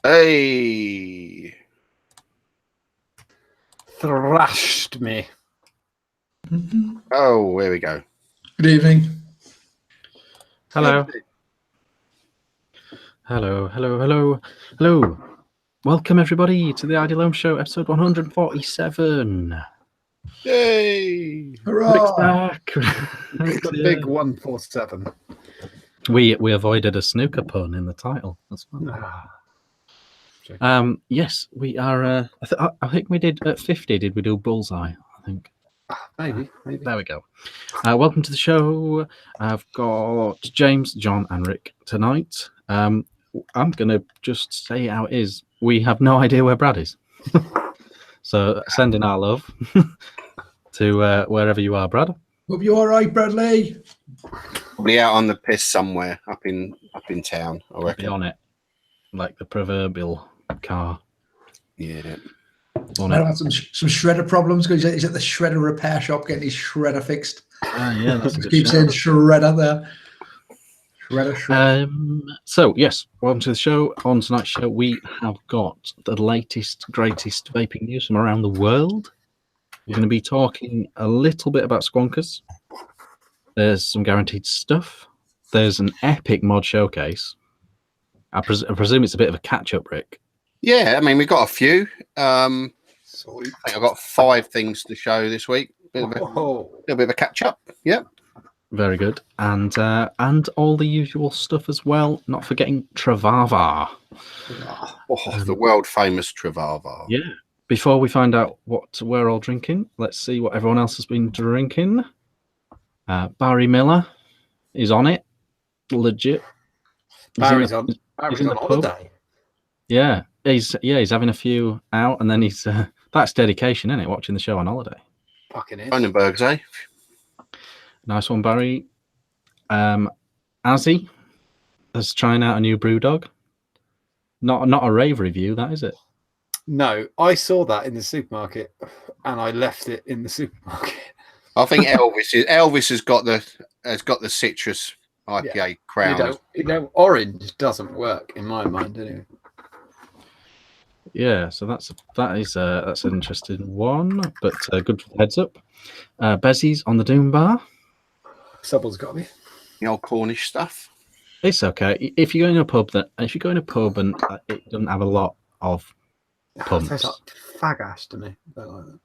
Hey. Thrashed me. Oh, here we go. Good evening. Hello. Hello. Welcome everybody to the Ideal Home Show, episode 147. Yay! Rick's Hurrah! back. The big 147. We avoided a snooker pun in the title. That's fine. Yes, we are. I think we did at 50. Did we do bullseye? I think. Maybe. There we go. Welcome to the show. I've got James, John, and Rick tonight. I'm going to just say how it is. We have no idea where Brad is. So sending our love to wherever you are, Brad. Hope you're all right, Bradley. Probably out on the piss somewhere up in town, I reckon. Be on it, like the proverbial car. Yeah. I had some shredder problems because he's at the shredder repair shop getting his shredder fixed. Yeah, that's a good Keep saying shredder there. Shredder. So yes, welcome to the show. On tonight's show, we have got the latest, greatest vaping news from around the world. We're going to be talking a little bit about Squonkers. There's some guaranteed stuff. There's an epic mod showcase. I presume it's a bit of a catch-up, Rick. Yeah, I mean, we've got a few. I think I've got 5 things to show this week. A little bit of a catch-up. Yeah. Very good. And all the usual stuff as well. Not forgetting Travava. The world-famous Travava. Yeah. Before we find out what we're all drinking, let's see what everyone else has been drinking. Barry Miller is on it. Legit. Barry's on holiday. Yeah. He's having a few out, and then he's that's dedication, isn't it? Watching the show on holiday. Fucking is. Cronenberg's, eh? Nice one, Barry. Azzy is trying out a new Brewdog. Not a rave review, that is it? No, I saw that in the supermarket, and I left it in the supermarket. I think Elvis has got the citrus IPA crown. Orange doesn't work in my mind anyway. Yeah, so that's an interesting one, but good for the heads up. Bezzy's on the Doom Bar. Someone's got me. The old Cornish stuff. It's okay if you go in a pub and it doesn't have a lot of pumps. Tastes like fag ash to me. I don't like that.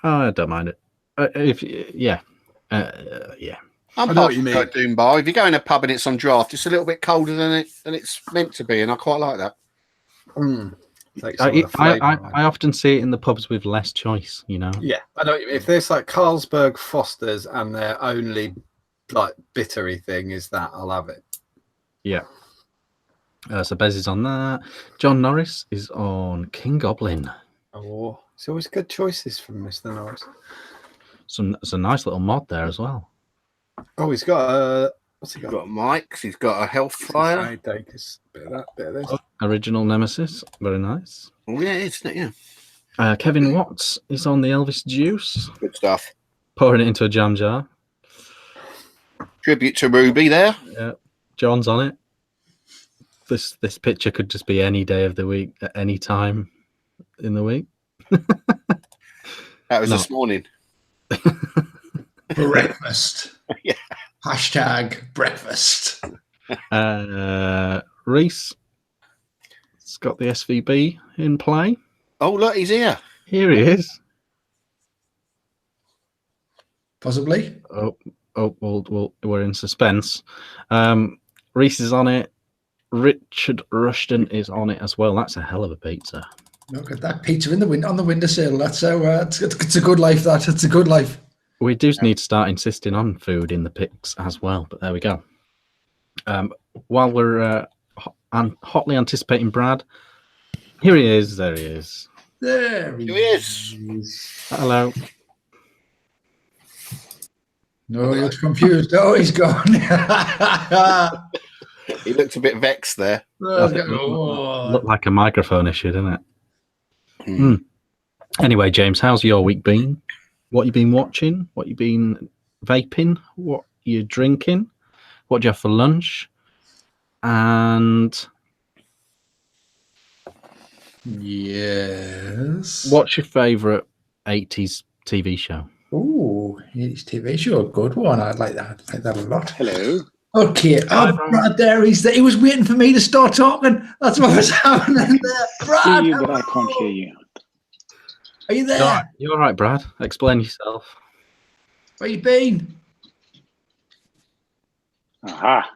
Oh, I don't mind it. Yeah. I'm know what you part of Doom Bar. If you go in a pub and it's on draft, it's a little bit colder than it's meant to be, and I quite like that. I often see it in the pubs with less choice, you know. Yeah, I know. If there's like Carlsberg Fosters and their only like bittery thing is that, I'll have it. Yeah. So Bez is on that. John Norris is on King Goblin. Oh, it's always good choices from Mr. Norris. It's a nice little mod there as well. Oh, he's got what's he He's got? got Mike's. He's got a health flyer. Bit of that, bit of this. Original Nemesis, very nice. Oh, yeah, isn't it? Yeah. Kevin Watts is on the Elvis Juice, Good stuff. pouring it into a jam jar. Tribute to Ruby there. Yeah, John's on it. This picture could just be any day of the week, at any time in the week. That was this morning. Breakfast. Yeah. Hashtag breakfast. Reese has got the SVB in play. Oh, look, he's here. Here he is. Possibly. Well, we're in suspense. Reese is on it. Richard Rushton is on it as well. That's a hell of a pizza. Look at that pizza on the windowsill. That's how it's a good life. It's a good life. We do need to start insisting on food in the pics as well, but there we go. While we're hotly anticipating Brad, here he is. There he is. There he is. Hello. No, he looks confused. Oh, he's gone. He looked a bit vexed there. Looked like a microphone issue, didn't it? Anyway, James, how's your week been? What you been watching? What you been vaping? What you drinking? What do you have for lunch? And Yes. What's your favourite 80s TV show? Oh, it's TV show, a good one. I like that. I like that a lot. Hello. Okay, Brad, there he's there. He was waiting for me to start talking. That's what was happening there. Brad, See you, but I hello. can't hear you. Are you there? You're all right, Brad. Explain yourself. Where you been? Aha.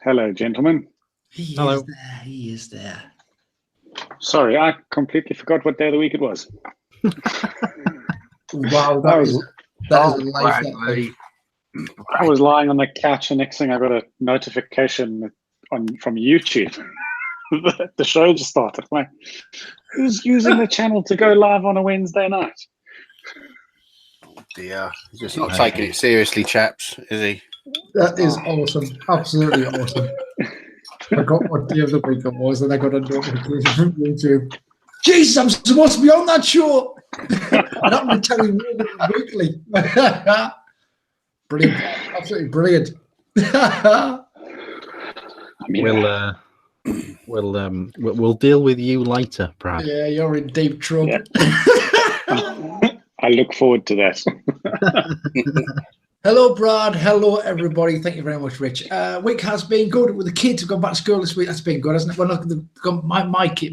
Hello, gentlemen. Hello. Is there. He is there. Sorry, I completely forgot what day of the week it was. Wow, that is a life. I was lying on the couch, and next thing I got a notification from YouTube. The show just started. I'm like, who's using the channel to go live on a Wednesday night? Oh dear. He's just not taking it seriously, chaps, is he? That is awesome. Absolutely awesome. I got what day of the week it was, and I got a notification from YouTube. Jesus, I'm supposed to be on that show. And I'm going to tell you weekly. Brilliant. Absolutely brilliant. We'll deal with you later, Brad. Yeah, you're in deep trouble. Yeah. I look forward to that. Hello, Brad. Hello, everybody. Thank you very much, Rich. Week has been good with the kids have gone back to school this week. That's been good, hasn't it? Well, look, my kid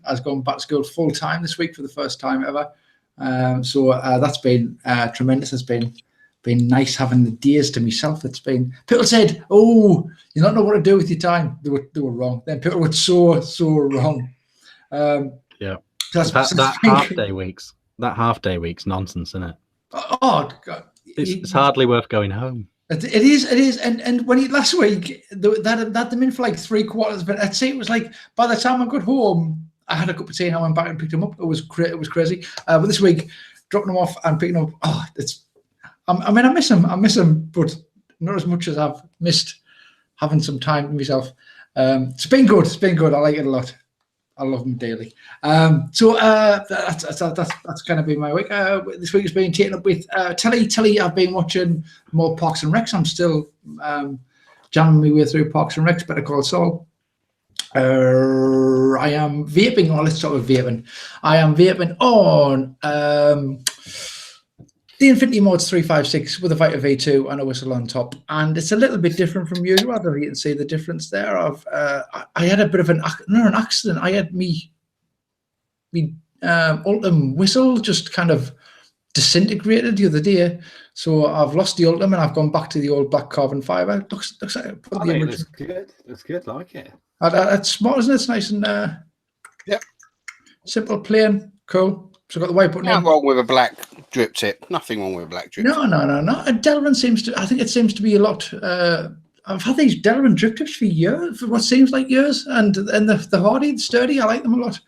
has gone back to school full time this week for the first time ever. So that's been tremendous. It's been nice having the days to myself. It's been people said, "Oh, you don't know what to do with your time." They were wrong. Then people were so wrong. Yeah, That's that half-day weeks. That half-day week's nonsense, isn't it? Oh God. It's hardly worth going home. It is, and when last week that them in for like 3/4, but I'd say it was like by the time I got home, I had a cup of tea and I went back and picked them up. It was crazy. But this week, dropping them off and picking them up, I miss them, but not as much as I've missed having some time to myself. It's been good. I like it a lot. I love them daily. So that's going to be my week. This week has been taken up with telly. I've been watching more Parks and Recs. I'm still jamming my way through Parks and Recs. Better Call Saul. I am vaping. Oh, let's start with vaping. I am vaping on the Infinity Mods 356 with a Vita V2 and a whistle on top, and it's a little bit different from usual. I don't know if you can see the difference there. I had a bit of an accident. I had me Ultim whistle just kind of disintegrated the other day, so I've lost the Ultim and I've gone back to the old black carbon fiber. Looks like Looks good. Looks good. Like it. It's smart, isn't it? It's nice and simple, plain, cool. So I've got the white button. Nothing wrong with a black drip tip. Nothing wrong with a black drip tip. No. And Delrin seems to be a lot. I've had these Delrin drip tips for years, for what seems like years, and the hardy, the sturdy. I like them a lot.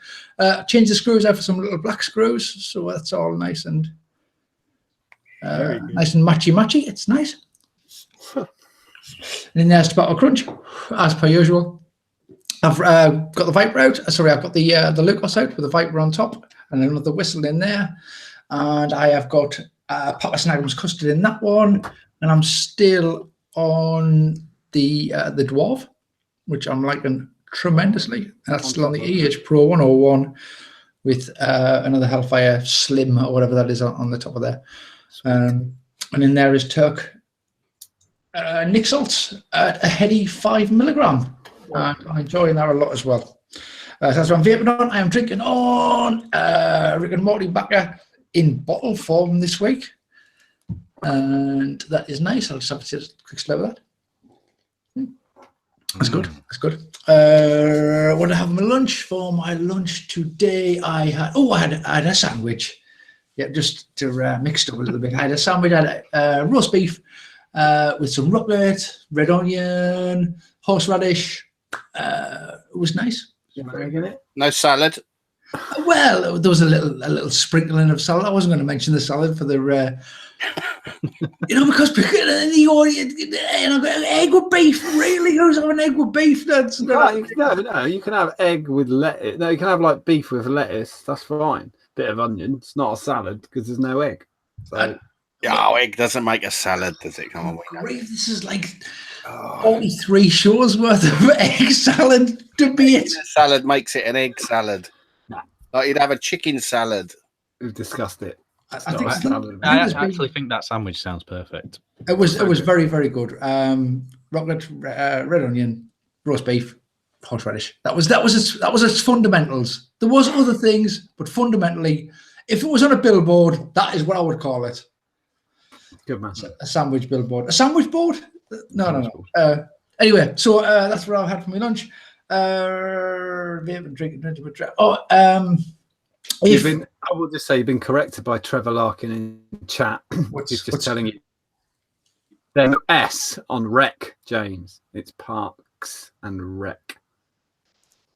Changed the screws out for some little black screws, so that's all nice and matchy. It's nice. And then there's Tobacco Crunch, as per usual. I've got the Viper out. Sorry, I've got the Lucas out with the Viper on top. And another whistle in there, and I have got Papa Snagham's custard in that one, and I'm still on the Dwarf, which I'm liking tremendously. That's still on the EH Pro 101 with another Hellfire Slim or whatever that is on the top of there, and in there is Turk Nick Salts at a heady 5 milligram, and I'm enjoying that a lot as well. So that's what I'm vaping on. I am drinking on Rick and Morty Backer in bottle form this week. And that is nice. I'll just have a quick slow of that. That's good. What did I have my lunch for? My lunch today, I had a sandwich. Yeah, just to mix it up a little bit. I had a sandwich. I had roast beef with some rocket, red onion, horseradish. It was nice. No salad. Well, there was a little sprinkling of salad. I wasn't going to mention the salad for the, because the audience, egg with beef. Really, who's having egg with beef? No. You can have egg with lettuce. No, you can have like beef with lettuce. That's fine. Bit of onion. It's not a salad because there's no egg. So. Egg doesn't make a salad, does it? Come on, this is like 43 shows worth of egg salad debate. Salad makes it an egg salad. Like you'd have a chicken salad. We've discussed it. I It's think not a it's salad. I there's been- actually think that sandwich sounds perfect. It was very, very good. Rocket, red onion, roast beef, horseradish. That was its fundamentals. There was other things, but fundamentally, if it was on a billboard, that is what I would call it. Good man. A sandwich billboard. A sandwich board? No. Anyway, so that's what I had for my lunch. Drinking. I will just say you've been corrected by Trevor Larkin in chat. He's just telling you. There's no S on rec, James. It's Parks and Rec.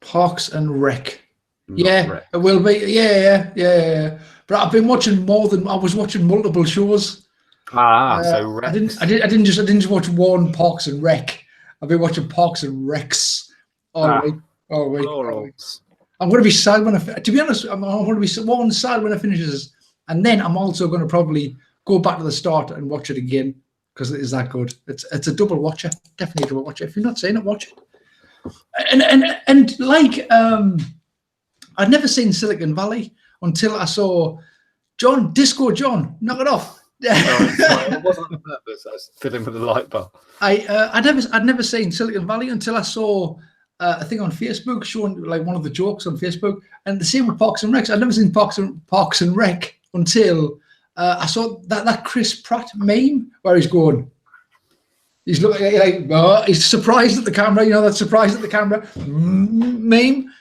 Parks and Rec. Not Yeah, rec. it will be. Yeah. But I've been watching more than I was watching multiple shows. So rec. I didn't just watch one Parks and Rec. I've been watching Parks and Recs all week. Plurals. I'm going to be sad when to be honest, I'm going to be sad when it finishes, and then I'm also going to probably go back to the start and watch it again because it is that good. It's a double watcher, definitely a double watcher. If you're not saying it, watch it. And like I'd never seen Silicon Valley until I saw Disco John. Knock it off. Sorry, it wasn't on purpose. I was filling with the light bar. I'd never seen Silicon Valley until I saw a thing on Facebook showing like one of the jokes on Facebook, and the same with Parks and Rec. I'd never seen Parks and Rec until I saw that Chris Pratt meme where he's going. He's looking like he's surprised at the camera. You know that surprised at the camera meme.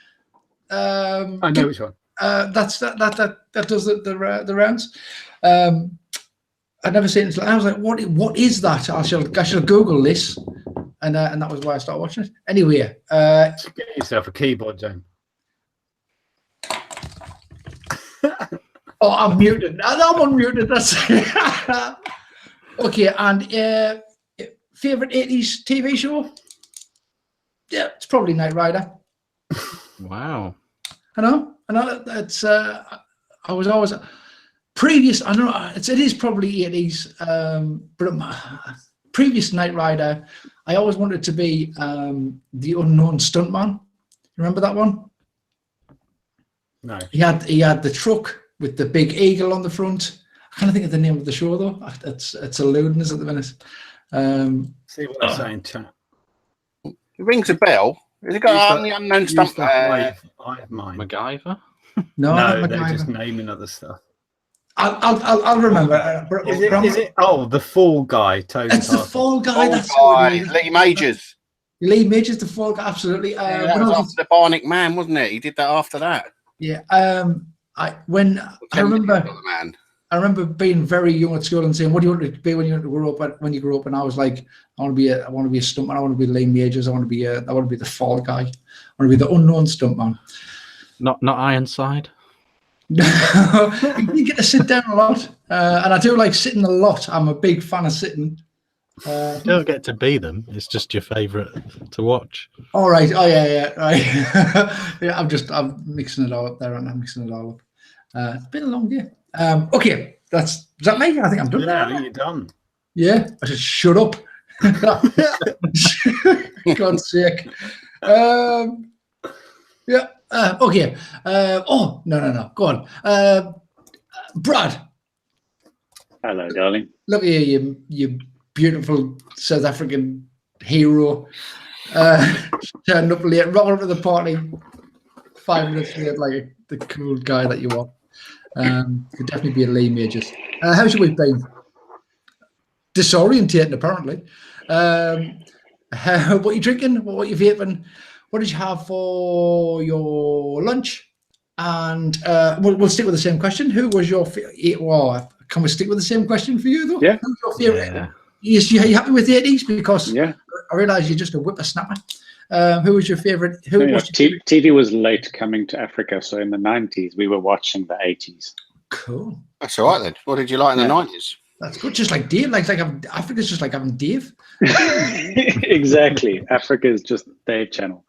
I know which one. That does the rounds. I'd never seen it. I was like, what is that? I shall Google this, and that was why I started watching it. Anyway, Get yourself a keyboard, James. Oh, I'm muted. I'm unmuted. That's okay. And favorite 80s TV show? Yeah, it's probably Knight Rider. Wow. I know. It's I was always previous. I don't know. It is probably 80s. But previous Knight Rider, I always wanted to be the unknown stuntman. Remember that one? No. He had the truck with the big eagle on the front. I can't think of the name of the show though. It's eluding us at the minute. See what they're saying, chat. It rings a bell. Has it got the unknown stump? I have mine. MacGyver? No, No, not they're MacGyver. just naming other stuff. I'll remember. Is it? Oh, the Fall Guy. Tony It's the Carter. Fall Guy. Oh, That's guy, Lee Majors. Lee Majors, the Fall Guy. Absolutely. Yeah, that was after the Bionic Man, wasn't it? He did that after that. Yeah. I remember being very young at school and saying, "What do you want to be when you grow up?" When you grow up, and I was like, "I want to be a stuntman. I want to be Lee Majors. I want to be the Fall Guy. I want to be the unknown stuntman." Not Ironside. No, you get to sit down a lot, and I do like sitting a lot. I'm a big fan of sitting. You don't get to be them. It's just your favourite to watch. All right. Oh yeah. Right. Yeah. I'm mixing it all up there, and I'm mixing it all up. It's been a long day. Okay. Is that me? I think I'm done. Yeah, I think you're done. Yeah. I should shut up. God's sake. Yeah. Okay. No. Go on. Brad. Hello, darling. Look at you beautiful South African hero. Turned up late, rocking up to the party 5 minutes late, like the cool guy that you are. Could definitely be a Lee Majors. How's your week been? Disorientating, apparently. What are you drinking? What are you vaping? What did you have for your lunch? And we'll stick with the same question. Who was your favorite? Well, can we stick with the same question for you, though? Yeah. Who's your favorite? Yeah. Are you happy with the 80s? Because Yeah. I realise you're just a whippersnapper. Who was your favorite? TV was late coming to Africa, so in the 90s we were watching the 80s. Cool. That's all right then. What did you like in the 90s? That's good. Just like Dave, Africa's just like having Dave. Exactly. Africa is just their channel.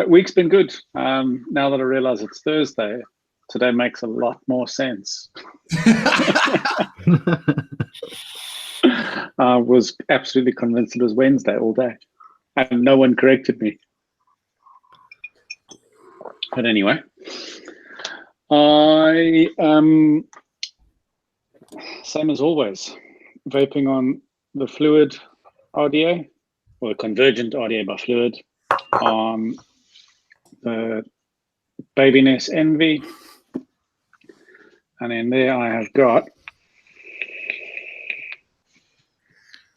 Week's been good. Now that I realise it's Thursday, today makes a lot more sense. I was absolutely convinced it was Wednesday all day, and no one corrected me. But anyway, I same as always, vaping on the Fluid RDA, or the Convergent RDA by Fluid, on the Babiness Envy, and in there I have got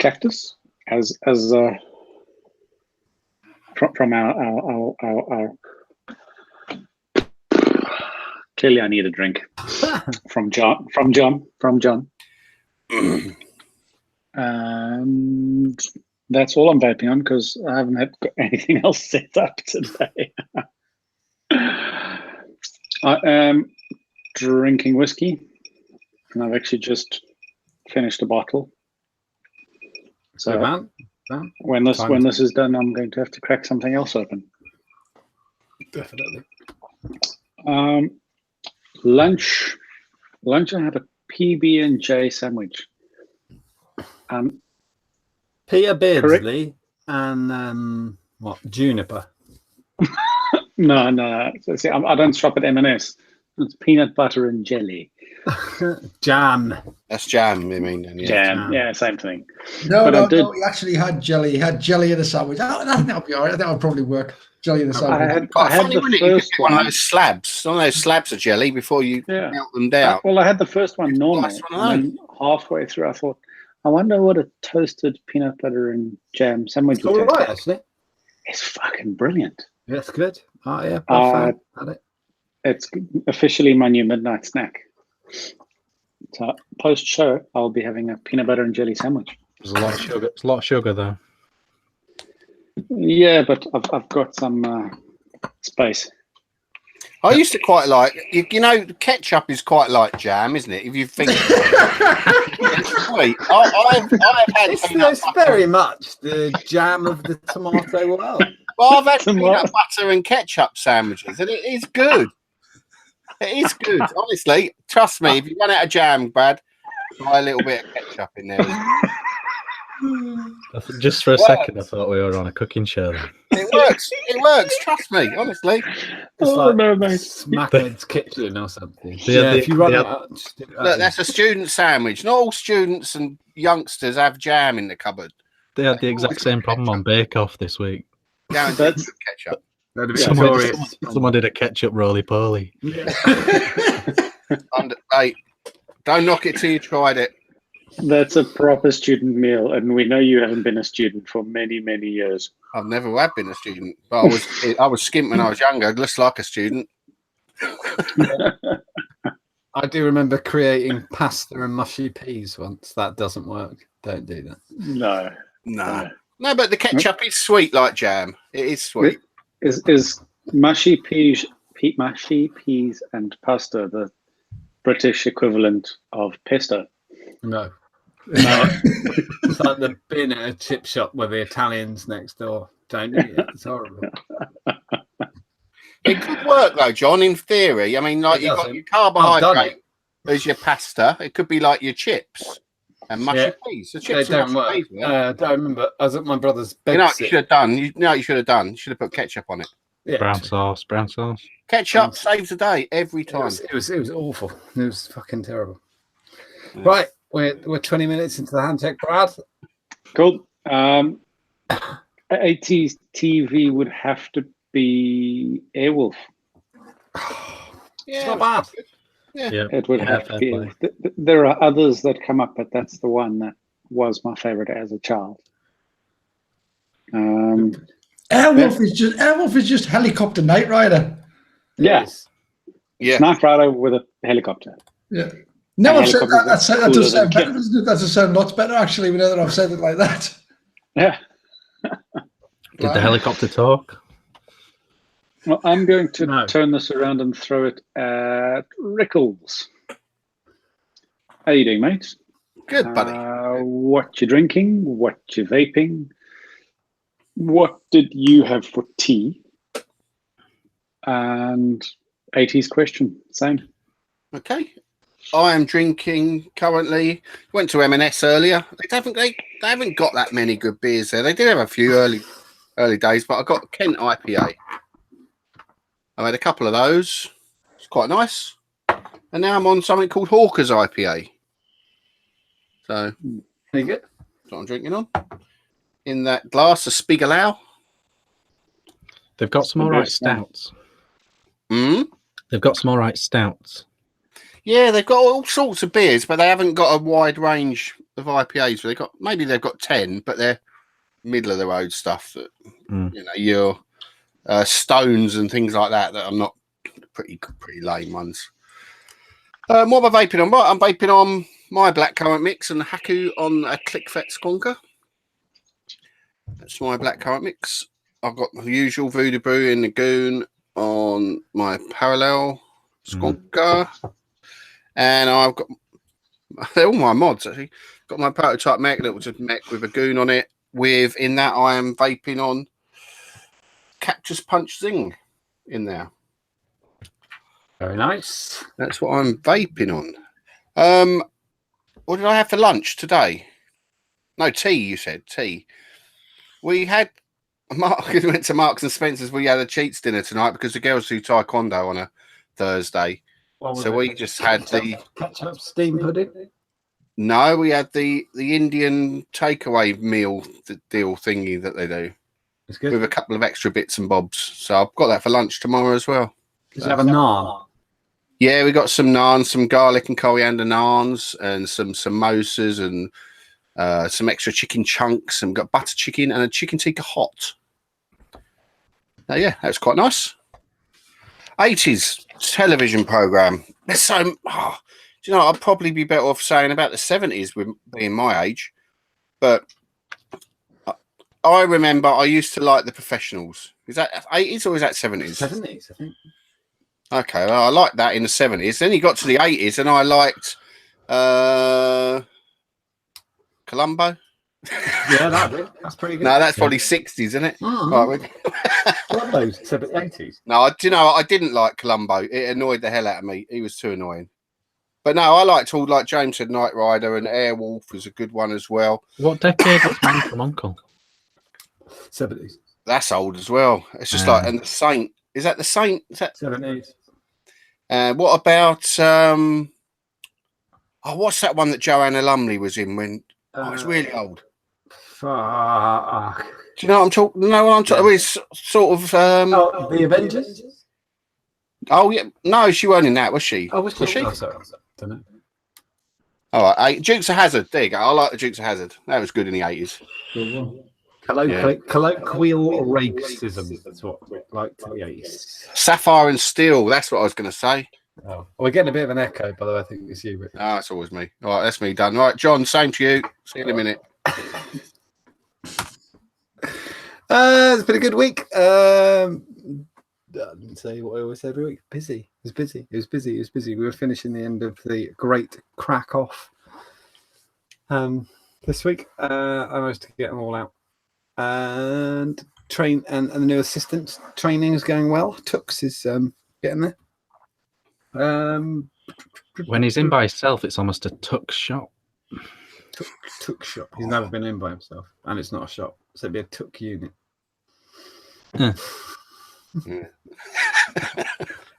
Cactus as from our clearly I need a drink from John. And that's all I'm vaping on because I haven't got anything else set up today. I am drinking whiskey, and I've actually just finished a bottle. So when this is done, I'm going to have to crack something else open. Definitely. Lunch. I had a PB&J sandwich. Peter Beardsley and what, Juniper? No. See, I don't shop at M&S. It's peanut butter and jelly. Jam. That's jam, I mean. Yeah. Jam. Yeah, same thing. No, he actually had jelly. He had jelly in the sandwich. That'll be all right. That would probably work. Jelly in the sandwich. I had the first one. One of those slabs of jelly before you melt them down. Well, I had the first one normally. And then halfway through, I thought, I wonder what a toasted peanut butter and jam sandwich would taste like. Actually. It's fucking brilliant. Yeah, it's good. Oh, yeah. Had it. It's officially my new midnight snack. So post-show, I'll be having a peanut butter and jelly sandwich. There's a lot of sugar. It's a lot of sugar, though. Yeah, but I've got some space. I used to quite like, you know, ketchup is quite like jam, isn't it? If you think it's sweet. I've had it's very much the jam of the tomato world. Well, I've had peanut butter and ketchup sandwiches, and it is good. It is good, honestly. Trust me, if you run out of jam, Brad, try a little bit of ketchup in there. Just for a second, I thought we were on a cooking show. It works. It works. Trust me, honestly. It's like Smackhead's Kitchen or something. If you run out, look, that's a student sandwich. Not all students and youngsters have jam in the cupboard. They had the exact same problem on Bake Off this week. Guaranteed ketchup. Someone did a ketchup roly-poly. Yeah. Hey, don't knock it till you tried it. That's a proper student meal, and we know you haven't been a student for many, many years. I've never have been a student, but I was skint when I was younger, just like a student. I do remember creating pasta and mushy peas once. That doesn't work. Don't do that. No, but the ketchup is sweet like jam. It is sweet. Is mushy peas and pasta the British equivalent of pesto? No. It's like the bin at a chip shop with the Italians next door. Don't eat it. It's horrible. It could work though, John, in theory. I mean, like you've got your carbohydrate as your pasta. It could be like your chips and mushy peas. The chips they don't work. I don't remember. I was at my brother's bed. You know what you should have done? You should have done? You should have put ketchup on it. Yeah, brown sauce. Ketchup saves the day every time. It was awful. It was fucking terrible. Yeah. Right. We're 20 minutes into the handshake, Brad. Cool. 80s TV would have to be Airwolf. It's not bad. Yeah. It would have to be. There are others that come up, but that's the one that was my favorite as a child. Airwolf is just helicopter Knight Rider. Yes. Yeah. Knight Rider with a helicopter. Yeah. Now I've said that does sound better, doesn't it? That does sound lots better, actually, now that I've said it like that. Yeah. Did the helicopter talk? Well, I'm going to turn this around and throw it at Rickles. How you doing, mate? Good, buddy. What you drinking? What you vaping? What did you have for tea? And 80s question, same. Okay. I am drinking currently. Went to M&S earlier. They haven't got that many good beers there. They do have a few early days, but I got Kent IPA. I had a couple of those. It's quite nice. and now I'm on something called Hawker's IPA. So, Very good. that's what I'm drinking on. In that glass, a Spiegelau. They've got some the all right best one. stouts. Mm? They've got some all right stouts. Yeah, they've got all sorts of beers, but they haven't got a wide range of IPAs. Maybe they've got 10, but they're middle of the road stuff that your Stones and things like that are not pretty lame ones. What am I vaping on? Right, I'm vaping on my blackcurrant mix and Haku on a Clickfet Squonker. That's my blackcurrant mix. I've got the usual Voodoo Brew in the Goon on my Parallel Squonker. And I've got all my mods actually. Got my prototype mech, little just mech with a Goon on it. In that I am vaping on Captures Punch Zing in there. Very nice. That's what I'm vaping on. What did I have for lunch today? No, tea, you said. Tea. We had we went to Marks and Spencer's. We had a cheats dinner tonight because the girls do taekwondo on a Thursday. So we just had the ketchup steam pudding. No, we had the Indian takeaway meal deal thingy that they do. It's good. With a couple of extra bits and bobs. So I've got that for lunch tomorrow as well. Does it have a naan? Yeah, we got some naans, some garlic and coriander naans, and some samosas and some extra chicken chunks, and got butter chicken and a chicken tikka hot. Yeah, that was quite nice. 80s television program. There's so. Do you know? I'd probably be better off saying about the 70s with being my age, but I remember I used to like The Professionals. Is that 80s or is that 70s? 70s, I think. Okay, well, I liked that in the 70s. Then you got to the 80s, and I liked Columbo. Yeah, that's pretty good. No, that's probably 60s, isn't it? Right, Columbo's 80s. no, I didn't like Columbo. It annoyed the hell out of me. He was too annoying. But no, I liked all, like James said, Knight Rider and Airwolf was a good one as well. What decade was Man from Uncle? 70s. That's old as well. It's just like, and The Saint. Is that The Saint? Is that 70s? What about what's that one that Joanna Lumley was in when it's really old? Fuck. Do you know what I'm talking? No, what I'm talking. It's sort of The Avengers. Oh yeah, no, she weren't in that, was she? Oh, was she? Oh, sorry. Don't know. All right, Dukes of Hazzard. There you go. I like the Dukes of Hazzard. That was good in the 80s. Colloquial racism. That's what we like to the 80s. Sapphire and Steel. That's what I was going to say. Oh, we're getting a bit of an echo, by the way. I think it's you, Rick. Ah, it's always me. All right, that's me done. All right, John, same to you. See you in a minute. It's been a good week. I didn't say what I always say every week. Busy. It was busy. We were finishing the end of the great crack off this week. I managed to get them all out. And the new assistant training is going well. Tux is getting there. When he's in by himself, it's almost a Tux shot. Tuk shop. He's never been in by himself, and it's not a shop, so it'd be a Tuk unit.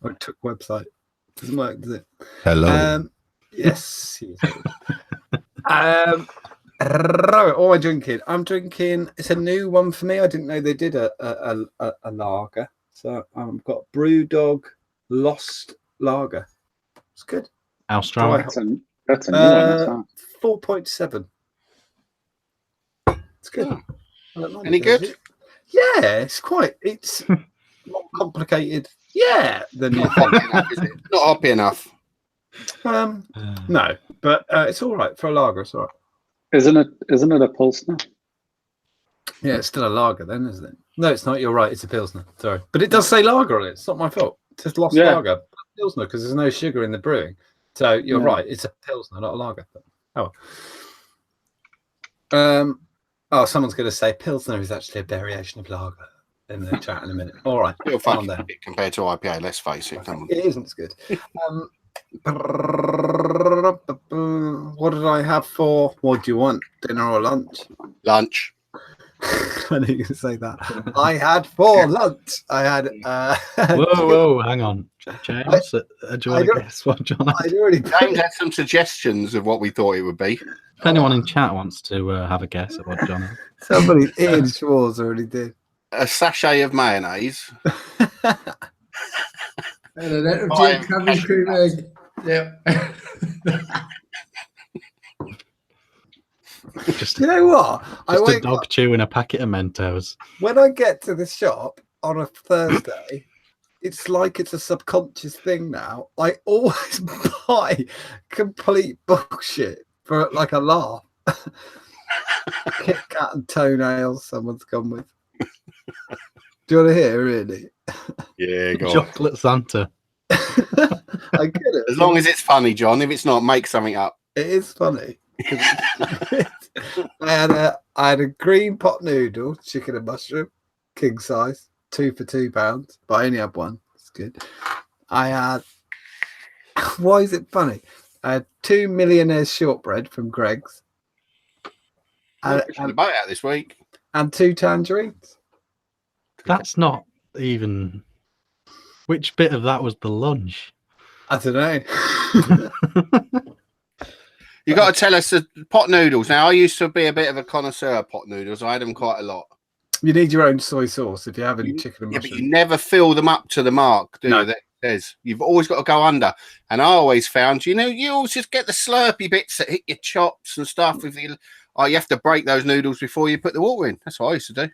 Or a Tuk website. Doesn't work, does it? Hello. Yes. Right, what am I drinking? I'm drinking. It's a new one for me. I didn't know they did a lager, so I've got Brewdog Lost Lager. It's good. How strong? That's a new one. 4.7. It's good. Oh. I don't mind Any it. good? Yeah, it's more complicated. Yeah, than you think. Not hoppy enough. No, but it's all right for a lager. It's all right. Isn't it a Pilsner? Yeah, it's still a lager then, isn't it? No, it's not. You're right. It's a Pilsner. Sorry. But it does say lager on it. It's not my fault. It says Lost Lager. Pilsner, because there's no sugar in the brewing. So you're right. It's a Pilsner, not a lager. Someone's going to say Pilsner is actually a variation of lager in the chat in a minute. All right. You're fucking a bit compared to IPA, let's face it. Come on. It isn't as good. What did I have for? What do you want? Dinner or lunch? Lunch. I knew you were going to say that. I had for lunch. I had. Whoa, hang on. James, do you want to guess what John had? I'd already James had some suggestions of what we thought it would be. If anyone in chat wants to have a guess at what John had. Somebody, Ian Schwartz already did. A sachet of mayonnaise. And an empty cabbage cream egg. Yep. Just, You know what? just a dog chewing a packet of Mentos. When I get to the shop on a Thursday, it's like it's a subconscious thing now. I always buy complete bullshit for like a laugh. Kit Kat and toenails, someone's gone with. Do you want to hear, really? Yeah, go on. Chocolate Santa. I get it. As long as it's funny, John. If it's not, make something up. It is funny. I had a green pot noodle, chicken and mushroom, king size, 2 for £2, but I only had one. It's good. I had. Why is it funny? I had 2 Millionaire's shortbread from Greg's. I'm pushing the boat out this week. And 2 tangerines. That's not even. Which bit of that was the lunch? I don't know. You got to tell us the pot noodles. Now, I used to be a bit of a connoisseur of pot noodles. I had them quite a lot. You need your own soy sauce if you're having chicken and Yeah, mushroom. but you never fill them up to the mark, do No. you? That says you've always got to go under. And I always found, you always just get the slurpy bits that hit your chops and stuff. With you have to break those noodles before you put the water in. That's what I used to do.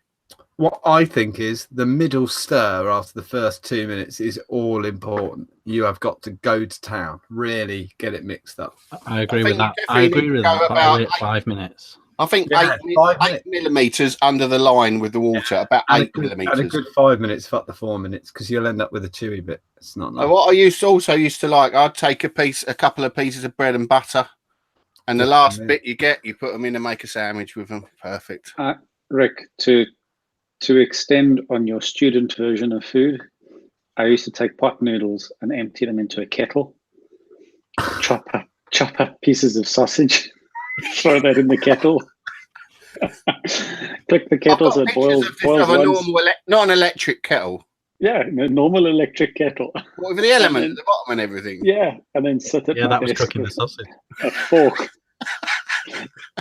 What I think is the middle stir after the first 2 minutes is all important. You have got to go to town, really get it mixed up. I agree with think that. you I definitely agree with need to that. go But I about wait 5 minutes. I think Yeah, 5 8 minutes. millimeters under the line with the water, about And 8 and a millimeters. good 5 minutes, fuck the 4 minutes, because you'll end up with a chewy bit. It's not nice. What I used to like, I'd take a couple of pieces of bread and butter, and the Good last for me. bit you get, you put them in and make a sandwich with them. Perfect. Rick, to extend on your student version of food, I used to take pot noodles and empty them into a kettle, chop up pieces of sausage, throw that in the kettle, click the kettle so it boils of a once. normal, not an electric kettle. Yeah, a normal electric kettle. What with the element at the bottom and everything? Yeah, and then sit at Yeah, my that was desk cooking the with sausage. a fork,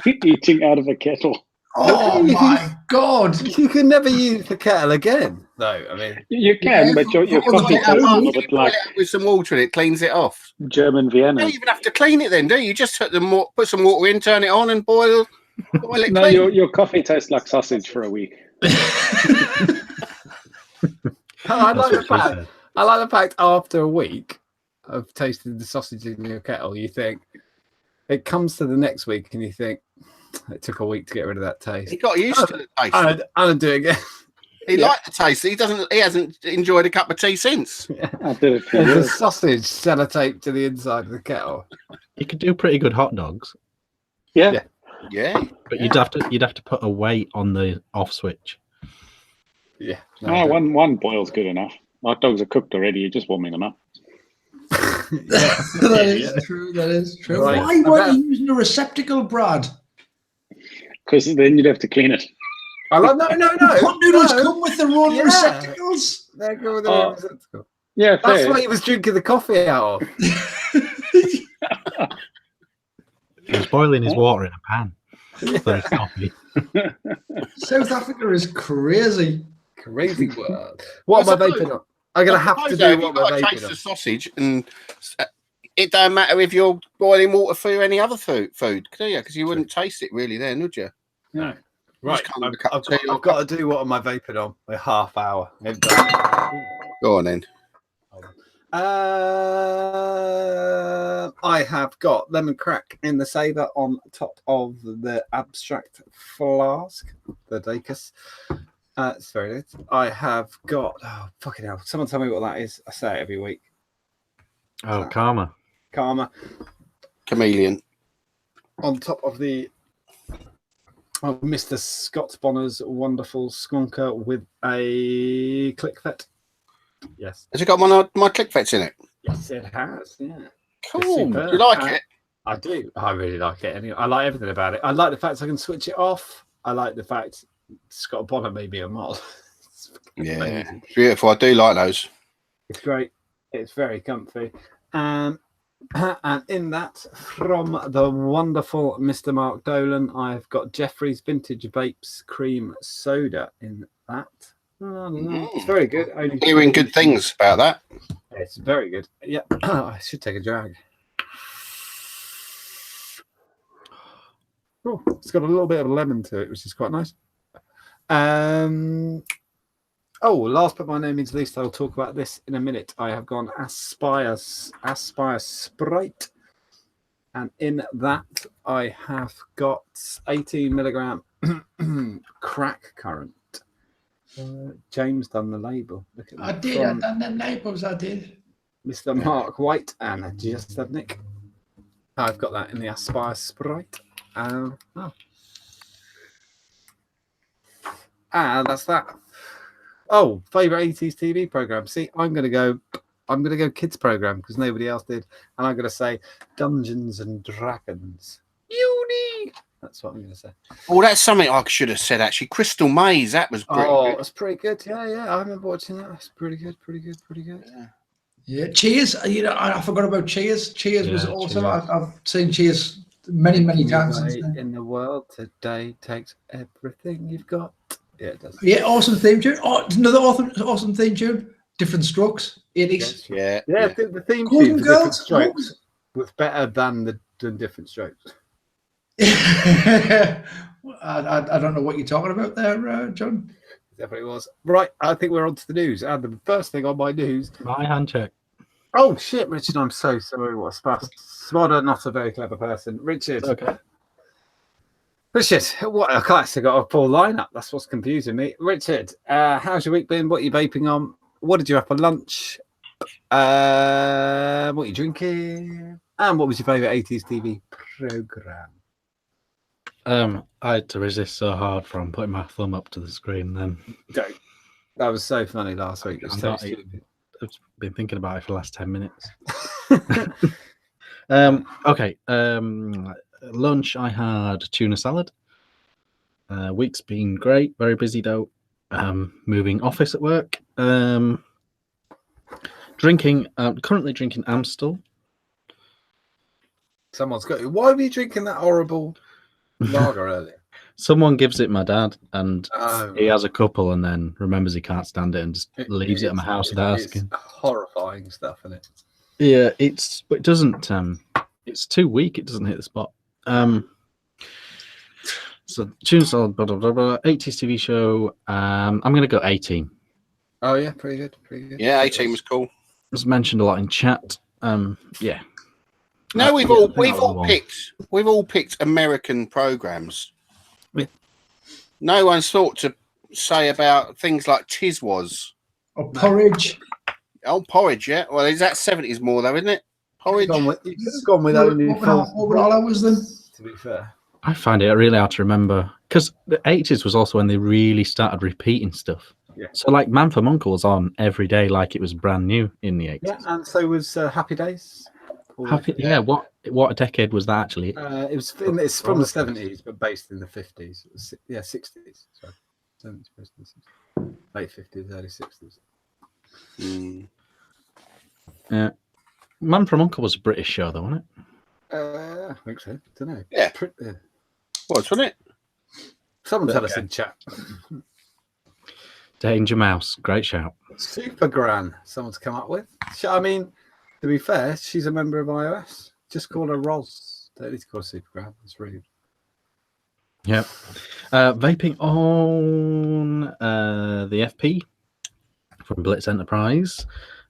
eating out of a kettle. Oh my God! You can never use the kettle again. No, I mean, You can, Yeah, but your you coffee can tastes a boil little You bit boil like it up with some water and it cleans it off. German You Vienna. don't even have to clean it then, do you? You just put some water in, turn it on, and boil it No, clean. your coffee tastes like sausage for a week. I like the That's what she fact. said. I like the fact after a week of tasting the sausage in your kettle, you think it comes to the next week, and you think it took a week to get rid of that taste. He got used to the taste. I'll do it again. He liked the taste. He hasn't enjoyed a cup of tea since. I did it for There's a years. sausage sellotaped to the inside of the kettle. You could do pretty good hot dogs, Yeah. Yeah. but you'd have to put a weight on the off switch. Yeah. No, one boil's good enough. Hot dogs are cooked already. You're just warming them up. That is true. That is true. Right. Why weren't you using a receptacle, Brad? Because then you'd have to clean it. I like no. Pot noodles no. come with their own Yeah. receptacles. They're good with the Oh. receptacle. Yeah, That's fair. what he was drinking the coffee out of. He was boiling his water in a pan for his coffee. South Africa is crazy. Crazy world. What am I vaping on? I'm gonna have to do You've what got I'm to taste vaping the on. sausage, and it don't matter if you're boiling water for any other food, do you? Because you wouldn't taste it really then, would you? No. Right. Just can't have a cup of tea or I've got to do what am I vaping on? A half hour. Go on then. I have got lemon crack in the saver on top of the abstract flask, the Dacus. It's very good. I have got fucking hell. Someone tell me what that is. I say it every week. Oh, karma. Karma Chameleon. on top of the Mr. Scott Bonner's wonderful skunker with a click fet. Yes. Has it got my click vets in it? Yes, it has. Yeah. Cool. superb. Do you like it? I do. I really like it. Anyway, I like everything about it. I like the fact I can switch it off. I like the fact Scott Bonner maybe a model. Yeah, amazing. beautiful. I do like those. It's great. It's very comfy. And in that, from the wonderful Mr. Mark Dolan, I've got Jeffrey's Vintage Vapes Cream Soda in that. It's very good. Hearing good things about that. It's very good. Yeah, I should take a drag. Oh, it's got a little bit of lemon to it, which is quite nice. Oh, last but by no means least, I'll talk about this in a minute. I have gone Aspire Sprite, and in that I have got 18 milligram crack current. James done the label. Look at I that. did. I done them labels. I did. Mr. Mark White and just said Nick. I've got that in the Aspire Sprite. And that's that. Oh, favorite 80s TV program. See, I'm gonna go kids program because nobody else did, and I'm gonna say Dungeons and Dragons. Uni. That's what I'm gonna say. Oh, that's something I should have said actually. Crystal Maze. That was pretty good. That's pretty good. Yeah. I remember watching that. That's pretty good. Yeah. Cheers. You know, I forgot about Cheers. Cheers was awesome. Cheers. I've seen Cheers many times since then. In the world today takes everything you've got. Yeah, it does. Yeah, awesome theme tune. Oh, another awesome theme tune. Different Strokes. 80s. Yeah. The theme Golden tune for Girls. Different Strokes was better than Different Strokes. I don't know what you're talking about there, John. Definitely was. Right, I think we're on to the news. And the first thing on my news. My hand check. Oh, shit, Richard, I'm so sorry. What a spaz. Swadder, not a very clever person. Richard. Okay. Richard, what a class. I got a full lineup. That's what's confusing me. Richard, how's your week been? What are you vaping on? What did you have for lunch? What are you drinking? And what was your favourite 80s TV program? I had to resist so hard from putting my thumb up to the screen then. Don't. That was so funny last week. It was so stupid. I've been thinking about it for the last 10 minutes. Okay. Lunch, I had tuna salad. Week's been great. Very busy though. Moving office at work. Drinking. Currently drinking Amstel. Someone's got. Why were you drinking that horrible lager earlier? Someone gives it my dad, and Oh, he has a couple, and then remembers he can't stand it and just leaves it at my house without asking. It's horrifying stuff, isn't it? Yeah, it doesn't. It's too weak. It doesn't hit the spot. So tuna salad, blah, blah, blah, blah. 80s TV show. I'm gonna go 18. Oh yeah, pretty good. Yeah, 18 was cool. It was mentioned a lot in chat. Yeah. No, we've I think that all was picked American programs. Yeah. No one's thought to say about things like Tiz was. Or Porridge. Oh, Porridge, yeah. Well, is that 70s more though, isn't it? Porridge. You could have gone with only What were all hours then? to be fair. I find it really hard to remember because the 80s was also when they really started repeating stuff. Yeah. So like Man from Uncle was on every day like it was brand new in the 80s. Yeah, and so was Happy Days. What a decade was that actually? It's from the 70s, but based in the 50s. 60s. Sorry. 70s, based in the 60s. Late 50s, early 60s. Yeah. Man from Uncle was a British show though, wasn't it? I think so. Don't know. Yeah. Wasn't it? Someone tell us in chat. Danger Mouse, great shout. Super Gran, someone's come up with. I mean, to be fair, she's a member of iOS. Just call her Roz. Don't need to call her Super Gran. It's rude. Yep. Vaping on the FP from Blitz Enterprise.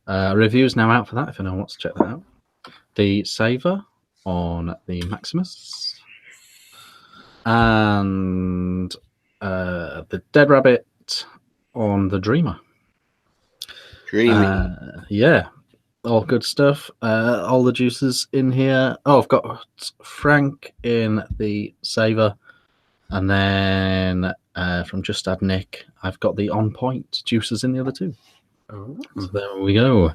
Reviews now out for that if anyone wants to check that out. The Saver on the Maximus. And the Dead Rabbit on the Dreamer. Yeah, all good stuff. All the juices in here. Oh, I've got Frank in the Saver, and then from Just Add Nick, I've got the On Point juices in the other two. Oh. So there we go.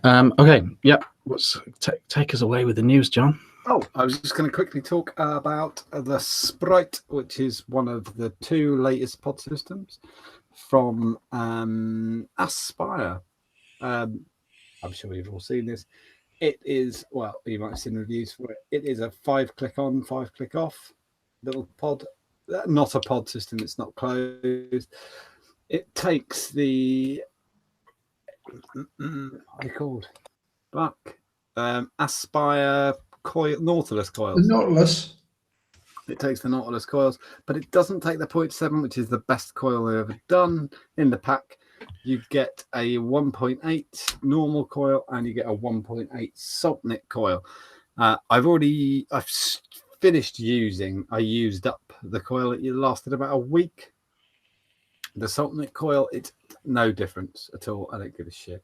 Okay, yep. Let's take us away with the news, John. Oh, I was just going to quickly talk about the Sprite, which is one of the 2 latest pod systems from Aspire. I'm sure you've all seen this. It is, well, you might have seen reviews for it. It is a 5-click on, 5-click off little pod. Not a pod system. It's not closed. It takes the what are they called? Aspire coil, Nautilus coils. The Nautilus. It takes the Nautilus coils, but it doesn't take the 0.7, which is the best coil they've ever done. In the pack, you get a 1.8 normal coil and you get a 1.8 Saltnik coil. I've finished using. I used up the coil. It lasted about a week. The Saltnik coil, it's no difference at all. I don't give a shit.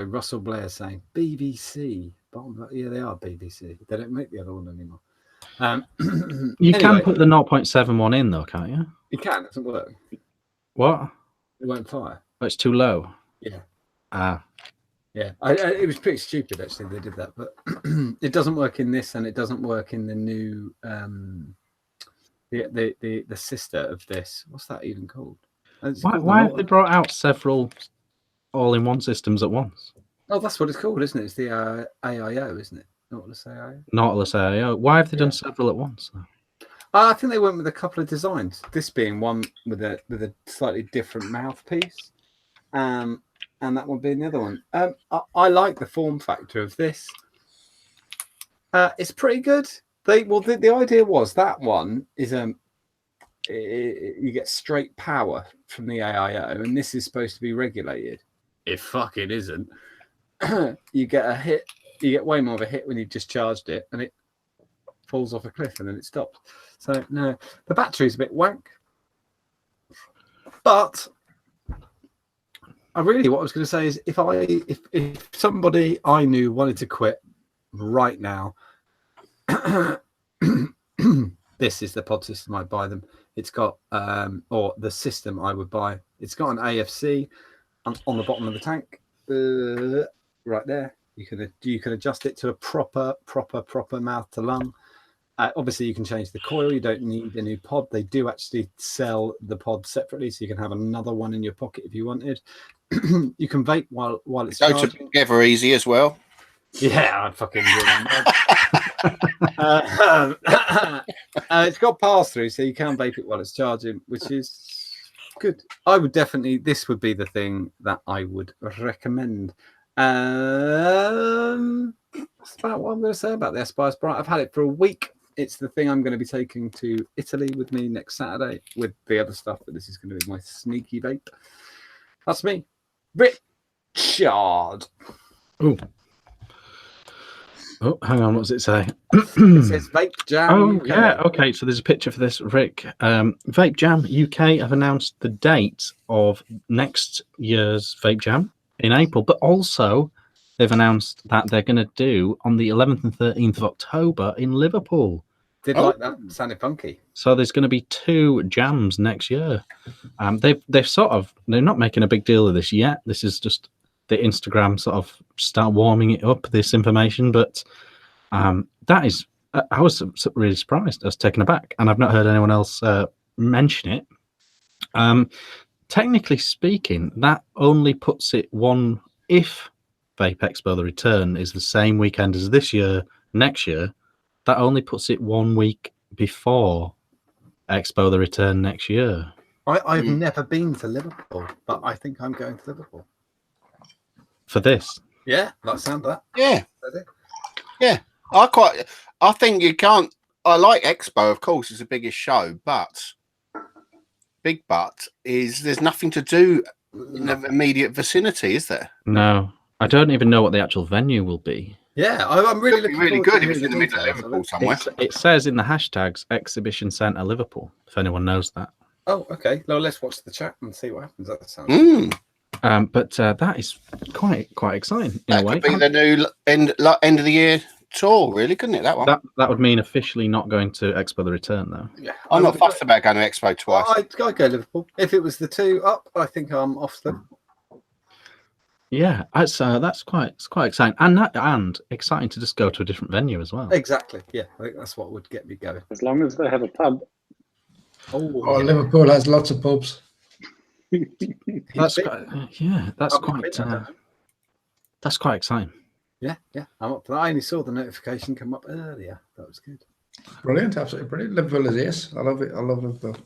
Russell Blair saying BBC. Yeah, they are BBC. They don't make the other one anymore. You can put the 0.7 one in though, can't you? You can. It doesn't work. What? It won't fire. Oh, it's too low. Yeah. Yeah. It was pretty stupid actually. They did that, but it doesn't work in this, and it doesn't work in the new the sister of this. What's that even called? Why have they brought out several all-in-one systems at once? Oh, that's what it's called, isn't it? It's the AIO, isn't it? Nautilus AIO. Nautilus AIO. Why have they done several at once? I think they went with a couple of designs. This being one with a slightly different mouthpiece, and that one being the other one. I like the form factor of this. It's pretty good. The idea was that one is you get straight power from the AIO, and this is supposed to be regulated. It fucking isn't. You get a hit. You get way more of a hit when you've just charged it, and it falls off a cliff, and then it stops. So no, the battery's a bit wank. But what I was going to say is, if somebody I knew wanted to quit right now, this is the pod system I'd buy them. It's got or the system I would buy. It's got an AFC on the bottom of the tank, right there. You can adjust it to a proper mouth to lung. Obviously, you can change the coil. You don't need a new pod. They do actually sell the pod separately, so you can have another one in your pocket if you wanted. You can vape while it's go together easy as well. Yeah, I'd fucking it's got pass through, so you can vape it while it's charging, which is good. This would be the thing that I would recommend. That's about what I'm going to say about the Aspire Sprite. I've had it for a week. It's the thing I'm going to be taking to Italy with me next Saturday with the other stuff, but this is going to be my sneaky vape. That's me, Richard. Oh, hang on. What does it say? It says Vape Jam. Oh, UK. yeah. Okay, so there's a picture for this, Rick. Vape Jam UK have announced the date of next year's Vape Jam in April, but also they've announced that they're going to do on the 11th and 13th of October in Liverpool. Like that. Sounded funky. So there's going to be 2 jams next year. They're not making a big deal of this yet. This is just the Instagram sort of start warming it up, this information. But that is, I was really surprised. I was taken aback, and I've not heard anyone else mention it. Technically speaking, that only puts it one, if Vape Expo The Return is the same weekend as this year, next year, that only puts it 1 week before Expo The Return next year. I've never been to Liverpool, but I think I'm going to Liverpool. For this? Yeah, that sounds that. Yeah. Yeah. I think you can't. I like Expo, of course, it's the biggest show, but there's nothing to do in the immediate vicinity, is there? No. I don't even know what the actual venue will be. Yeah, I'm really looking really good if to it's in the middle of Liverpool somewhere. It says in the hashtags Exhibition Centre Liverpool, if anyone knows that. Oh, okay. Well, let's watch the chat and see what happens. That sounds but that is quite exciting in a way. That could be the new end of the year tour, really, couldn't it? That one. That would mean officially not going to Expo The Return, though. Yeah, I'm not fussed about going to Expo twice. I'd go Liverpool. If it was the 2 up, I think I'm off them. Yeah, that's quite exciting, and exciting to just go to a different venue as well. Exactly. Yeah, I think that's what would get me going. As long as they have a pub. Oh, Liverpool has lots of pubs. That's quite exciting. Yeah, I'm up for that. I only saw the notification come up earlier. That was good. Brilliant, absolutely brilliant. Liverpool is ace. I love it. I love Liverpool.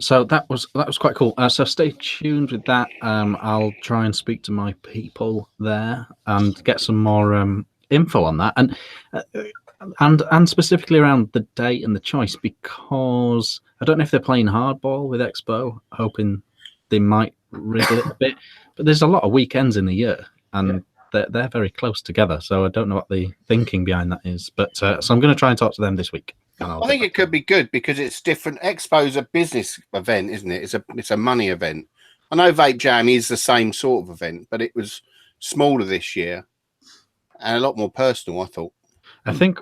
So that was quite cool. So stay tuned with that. I'll try and speak to my people there and get some more info on that, and specifically around the date and the choice, because I don't know if they're playing hardball with Expo, hoping they might wriggle it a bit. But there's a lot of weekends in the year, and they're very close together. So I don't know what the thinking behind that is. But so I'm going to try and talk to them this week. I think it could be good because it's different. Expo's a business event, isn't it? It's a money event. I know Vape Jam is the same sort of event, but it was smaller this year and a lot more personal, I thought. I think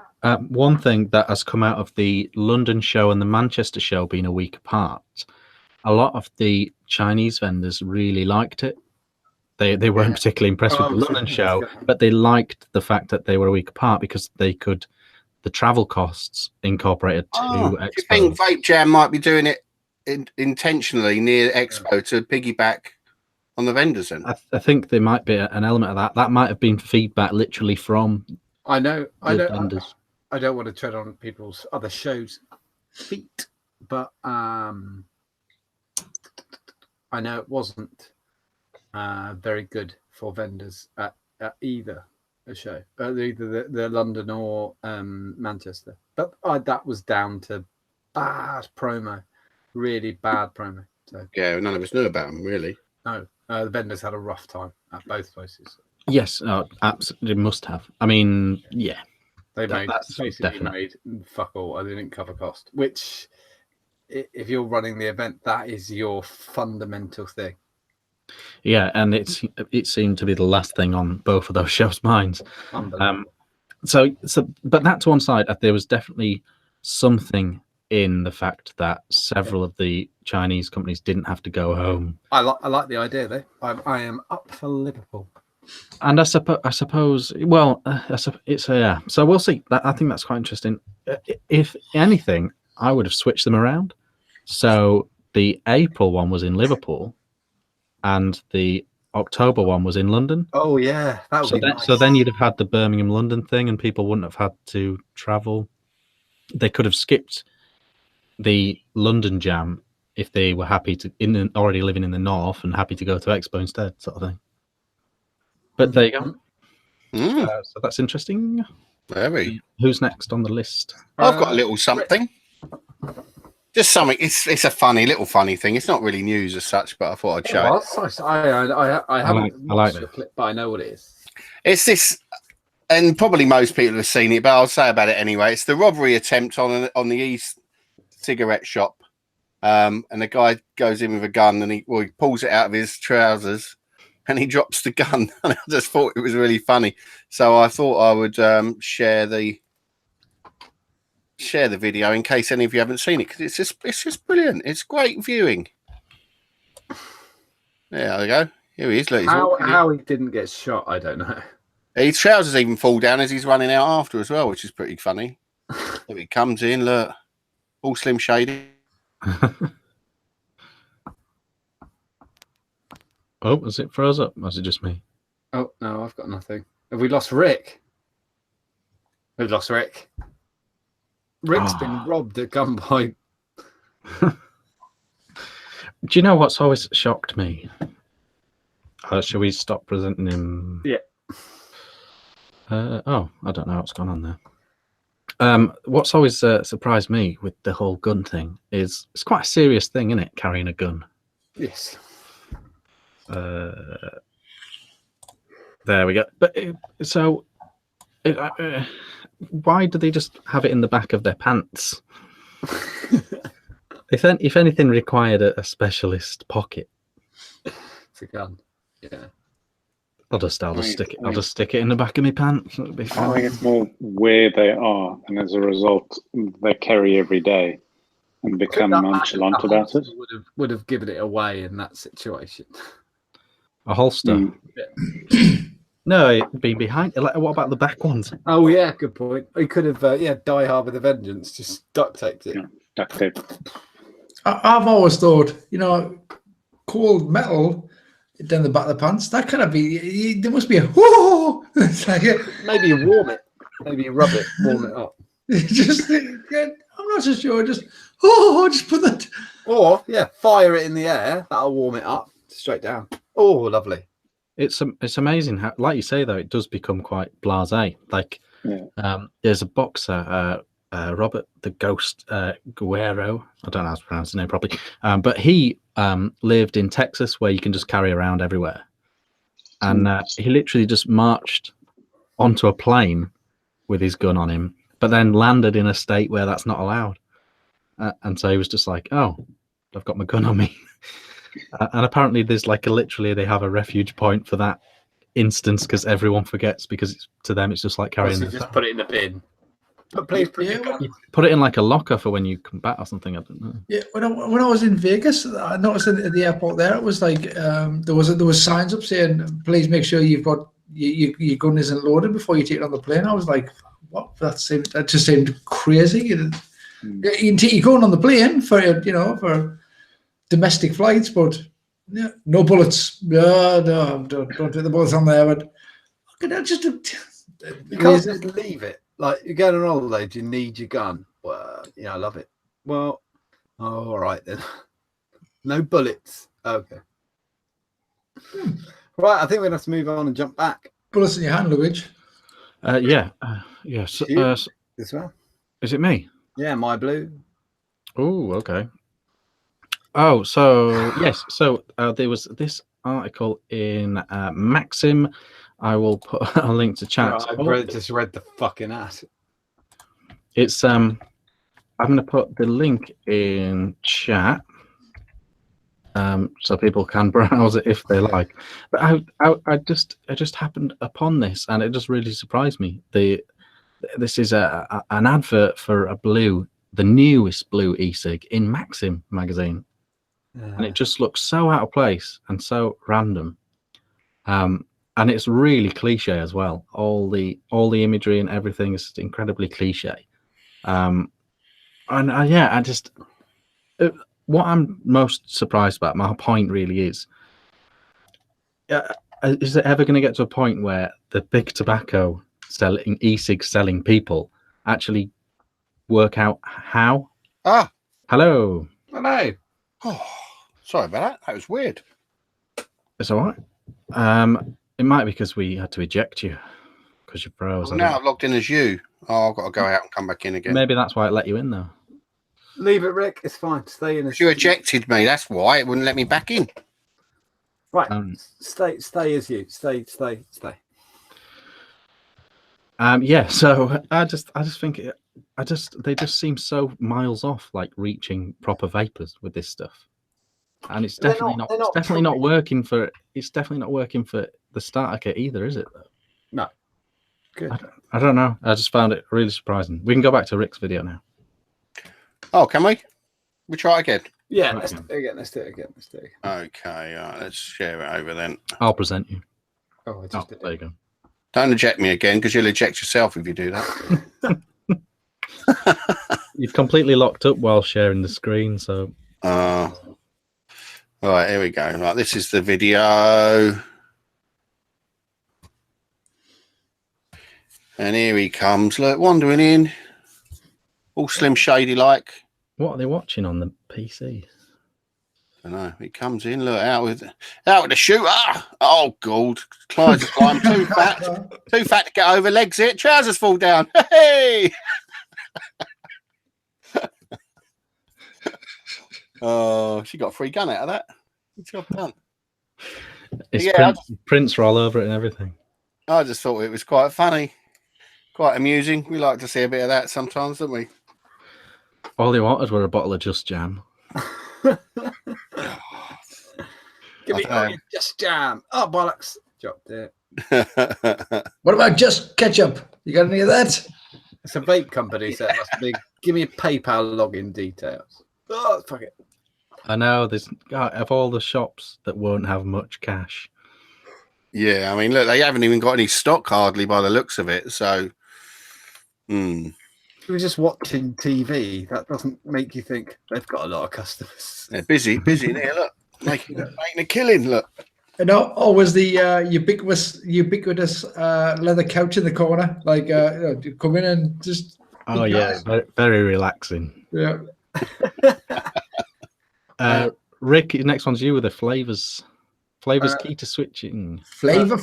one thing that has come out of the London show and the Manchester show being a week apart, a lot of the Chinese vendors really liked it. They weren't particularly impressed with the London show, but they liked the fact that they were a week apart because they could. The travel costs incorporated to Expo. Do you think Vape Jam might be doing it intentionally near Expo to piggyback on the vendors? Then I think there might be an element of that. That might have been feedback literally from. I know. Vendors. I don't want to tread on people's other shows' feet, but I know it wasn't very good for vendors at either. A show, either the London or Manchester, but that was down to bad promo, really bad promo. So yeah, none of us knew about them really. No, the vendors had a rough time at both places. Yes, absolutely must have. I mean, yeah, they basically made fuck all. I didn't cover cost, which if you're running the event, that is your fundamental thing. Yeah, and it seemed to be the last thing on both of those shows' minds. So, but that to one side, there was definitely something in the fact that several of the Chinese companies didn't have to go home. I like the idea, though. I am up for Liverpool. And I suppose, well, it's yeah. So we'll see. I think that's quite interesting. If anything, I would have switched them around. So the April one was in Liverpool. And the October one was in London. Oh yeah, that would be nice. So then you'd have had the Birmingham London thing, and people wouldn't have had to travel. They could have skipped the London Jam if they were happy to already living in the north and happy to go to Expo instead, sort of thing. But there you go. So that's interesting. Very. Who's next on the list? I've got a little something. Just something. It's a funny thing. It's not really news as such, but I thought I'd show it. I haven't watched the clip, but I know what it is. It's this, and probably most people have seen it, but I'll say about it anyway. It's the robbery attempt on the e-cigarette shop, and the guy goes in with a gun, and he pulls it out of his trousers, and he drops the gun. And I just thought it was really funny, so I thought I would share the video in case any of you haven't seen it, because it's just brilliant. It's great viewing. There we go. Here he is. Look, how he didn't get shot, I don't know. His trousers even fall down as he's running out after as well, which is pretty funny. There he comes in. Look, all Slim Shady. Oh, is it froze up? Or is it just me? Oh no, I've got nothing. Have we lost Rick? We've lost Rick. Rick's been robbed at gunpoint. Do you know what's always shocked me? Shall we stop presenting him? Yeah. I don't know what's going on there. What's always surprised me with the whole gun thing is it's quite a serious thing, isn't it? Carrying a gun. Yes. There we go. But why do they just have it in the back of their pants? If anything required a specialist pocket, it's a gun. Yeah. I'll just stick it in the back of my pants. It'll be fine. I think it's more where they are, and as a result, they carry every day and become nonchalant about it. Would have given it away in that situation. A holster. No, it'd be behind. Like, what about the back ones? Oh yeah, good point. He could have Die Hard with a Vengeance, just duct taped it. Yeah, duct tape. I've always thought, cold metal down the back of the pants, that kind of be, there must be a whoo. It's like, Maybe you warm it. Maybe you rub it, warm it up. just, I'm not so sure. Just put that. Or fire it in the air. That'll warm it up straight down. Oh, lovely. It's amazing how, like you say though, it does become quite blasé. Like, there's a boxer, Robert the Ghost Guerrero. I don't know how to pronounce his name properly, but he lived in Texas, where you can just carry around everywhere, and he literally just marched onto a plane with his gun on him, but then landed in a state where that's not allowed, and so he was just like, "Oh, I've got my gun on me." And apparently there's literally they have a refuge point for that instance, because everyone forgets, because to them it's just like carrying. Just put it in the bin. But please put it in like a locker for when you come back or something. I don't know. Yeah, when I was in Vegas, I noticed at the airport there, it was like there was signs up saying, "Please make sure you've got your gun isn't loaded before you take it on the plane." I was like, "What?" That just seemed crazy. You're going on the plane for for domestic flights, but no bullets. No, don't take the bullets on there. But just you can't just leave it. Like, you're going on holiday, do you need your gun? Well, I love it. Well, all right then. No bullets. Okay. Right, I think we're going to have to move on and jump back. Bullets in your hand, Louis. Yeah. This one? Is it me? Yeah, my blue. Oh, okay. Oh, so yes. So there was this article in Maxim. I will put a link to chat. I just read the fucking ad. It's I'm going to put the link in chat, so people can browse it if they like. But I just happened upon this, and it just really surprised me. This is an advert for the newest blue e-cig in Maxim magazine, and it just looks so out of place and so random. And it's really cliche as well. All the imagery and everything is incredibly cliche. What I'm most surprised about, my point really is it ever going to get to a point where the big tobacco selling e-cig selling people actually work out how? Hello. Oh, sorry about that. That was weird. It's all right. It might be because we had to eject you because you're froze. Now I've logged in as you. Oh, I've got to go out and come back in again. Maybe that's why it let you in, though. Leave it, Rick. It's fine. Stay in. You ejected me. That's why it wouldn't let me back in. Right. Stay as you. Stay. Yeah. So I just think they just seem so miles off, like reaching proper vapors with this stuff. And it's definitely not working for the starter kit either, is it? No. Good. I don't know. I just found it really surprising. We can go back to Rick's video now. Oh, can we? We try it again. Yeah, let's do it again. Okay, let's share it over then. I'll present you. Oh, I just did there you go. Don't eject me again, because you'll eject yourself if you do that. You've completely locked up while sharing the screen, so. Right, here we go. Right, this is the video. And here he comes. Look, wandering in. All Slim Shady like. What are they watching on the PC? I don't know. He comes in, look, out with the shooter. Oh, God. Clyde's climb too fat. Too fat to get over, legs it. Trousers fall down. Hey! Oh, she got a free gun out of that. Good job done. It's prints are all over it and everything. I just thought it was quite funny, quite amusing. We like to see a bit of that sometimes, don't we? All they wanted were a bottle of Just Jam. Give me Just Jam. Oh, bollocks. Dropped it. What about Just Ketchup? You got any of that? It's a vape company, so it must be. Give me a PayPal login details. Oh, fuck it. I know there's of all the shops that won't have much cash, Yeah, I mean, look, they haven't even got any stock hardly by the looks of it. So, If you're just watching TV, that doesn't make you think they've got a lot of customers. they're busy in here. Look, making a killing. Look. And always the ubiquitous leather couch in the corner, like come in and just. Oh yeah, very, very relaxing. Yeah. Rick, next one's you with the flavors. Flavors key to switching. Flavor.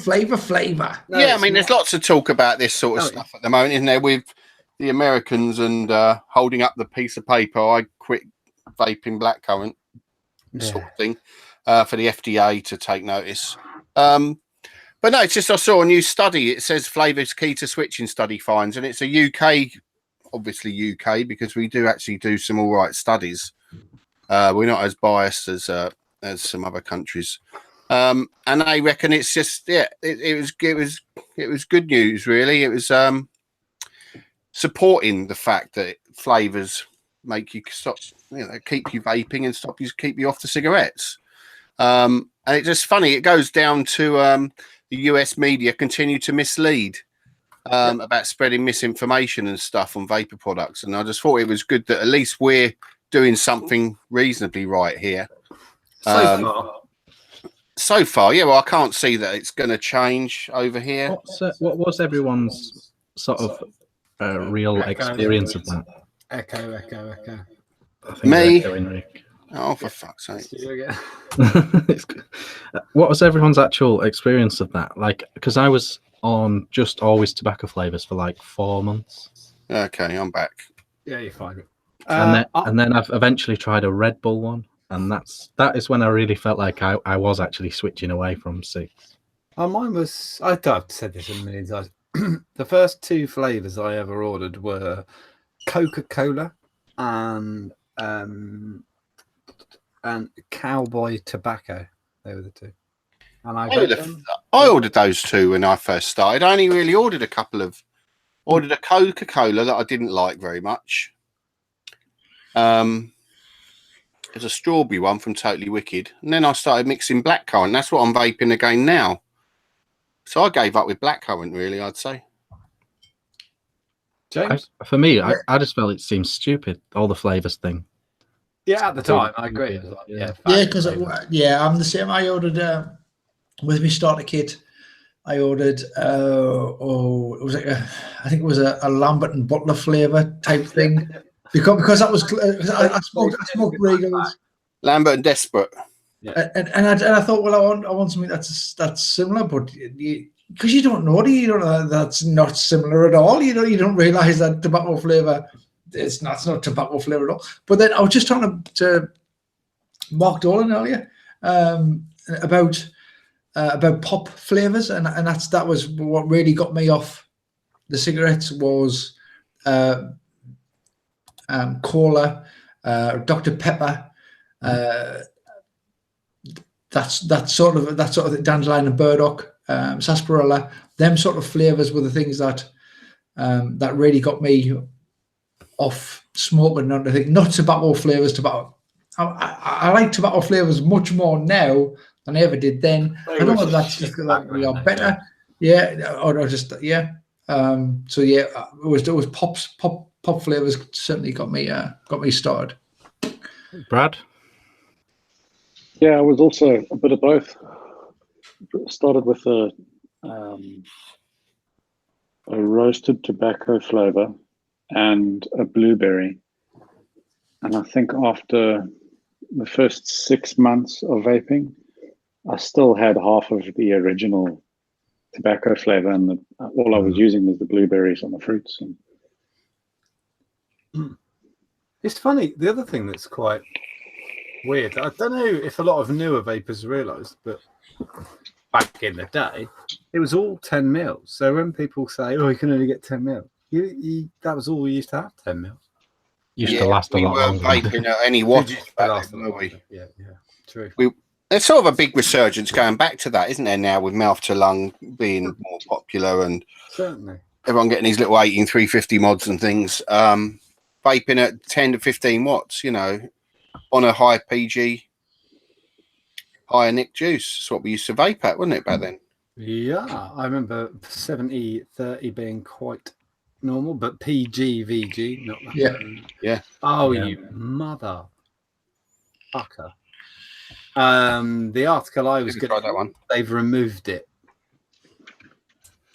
No, yeah, I mean, there's lots of talk about this sort of stuff at the moment, isn't there? With the Americans and holding up the piece of paper, I quit vaping blackcurrant sort of thing for the FDA to take notice. But no, it's just I saw a new study. It says flavors key to switching study finds, and it's a UK, obviously UK, because we do actually do some all right studies. We're not as biased as some other countries. And I reckon it's just it was good news, really. It was supporting the fact that flavors make you stop, keep you vaping and keep you off the cigarettes. And it's just funny, it goes down to the US media continue to mislead about spreading misinformation and stuff on vapor products, and I just thought it was good that at least we're doing something reasonably right here. So far, yeah. Well, I can't see that it's going to change over here. What was everyone's sort of real experience of that? Echo. Me? Oh, for fuck's sake! What was everyone's actual experience of that? Like, because I was on just always tobacco flavors for like 4 months. Okay, I'm back. Yeah, you're fine. And then I've eventually tried a Red Bull one. And that is when I really felt like I was actually switching away from six. Mine was, I've said this a million times. The first 2 flavors I ever ordered were Coca-Cola and Cowboy Tobacco. They were the 2. And I ordered those 2 when I first started. I only really ordered a Coca-Cola that I didn't like very much. There's a strawberry one from Totally Wicked, and then I started mixing blackcurrant. That's what I'm vaping again now. So I gave up with blackcurrant, really, I'd say. James? For me, I just felt it seemed stupid, all the flavors thing. Yeah, at the time, I agree. Because I'm the same. I ordered with my starter kit. I ordered it was like I think it was a Lambert and Butler flavor type thing. Because that was I smoked Regals. Lambert and Desperate. Yeah. And I thought, well, I want something that's similar, but because you don't know that's not similar at all. You don't realize that tobacco flavor it's not tobacco flavor at all. But then I was just talking to Mark Dolan earlier about pop flavors, and that was what really got me off the cigarettes was. Cola, Dr. Pepper, that sort of dandelion and burdock, sarsaparilla. Them sort of flavors were the things that really got me off smoking. And I think not tobacco flavors. Tobacco. I like tobacco flavors much more now than I ever did then. I don't know if that's just that we are better, or just So yeah, it was pop flavors certainly got me started. Brad? Yeah, I was also a bit of both. Started with a roasted tobacco flavor and a blueberry. And I think after the first 6 months of vaping, I still had half of the original tobacco flavor, and all I was using was the blueberries and the fruits. And it's funny. The other thing that's quite weird, I don't know if a lot of newer vapors realise, but back in the day, it was all 10 mils. So when people say, "Oh, you can only get 10 mils," that was all we used to have. 10 mils used to last a lot longer. Vaping at any watch. Yeah, true. There's sort of a big resurgence going back to that, isn't there? Now with mouth to lung being more popular, and certainly everyone getting these little 18350 mods and things. Vaping at 10 to 15 watts, on a high PG, higher Nick juice. That's what we used to vape at, wasn't it, back then? Yeah, I remember 70-30 being quite normal, but PG-VG, not that. Yeah. Yeah. Oh, Yeah. you mother fucker. The article I was Didn't try getting, that one. they've removed it.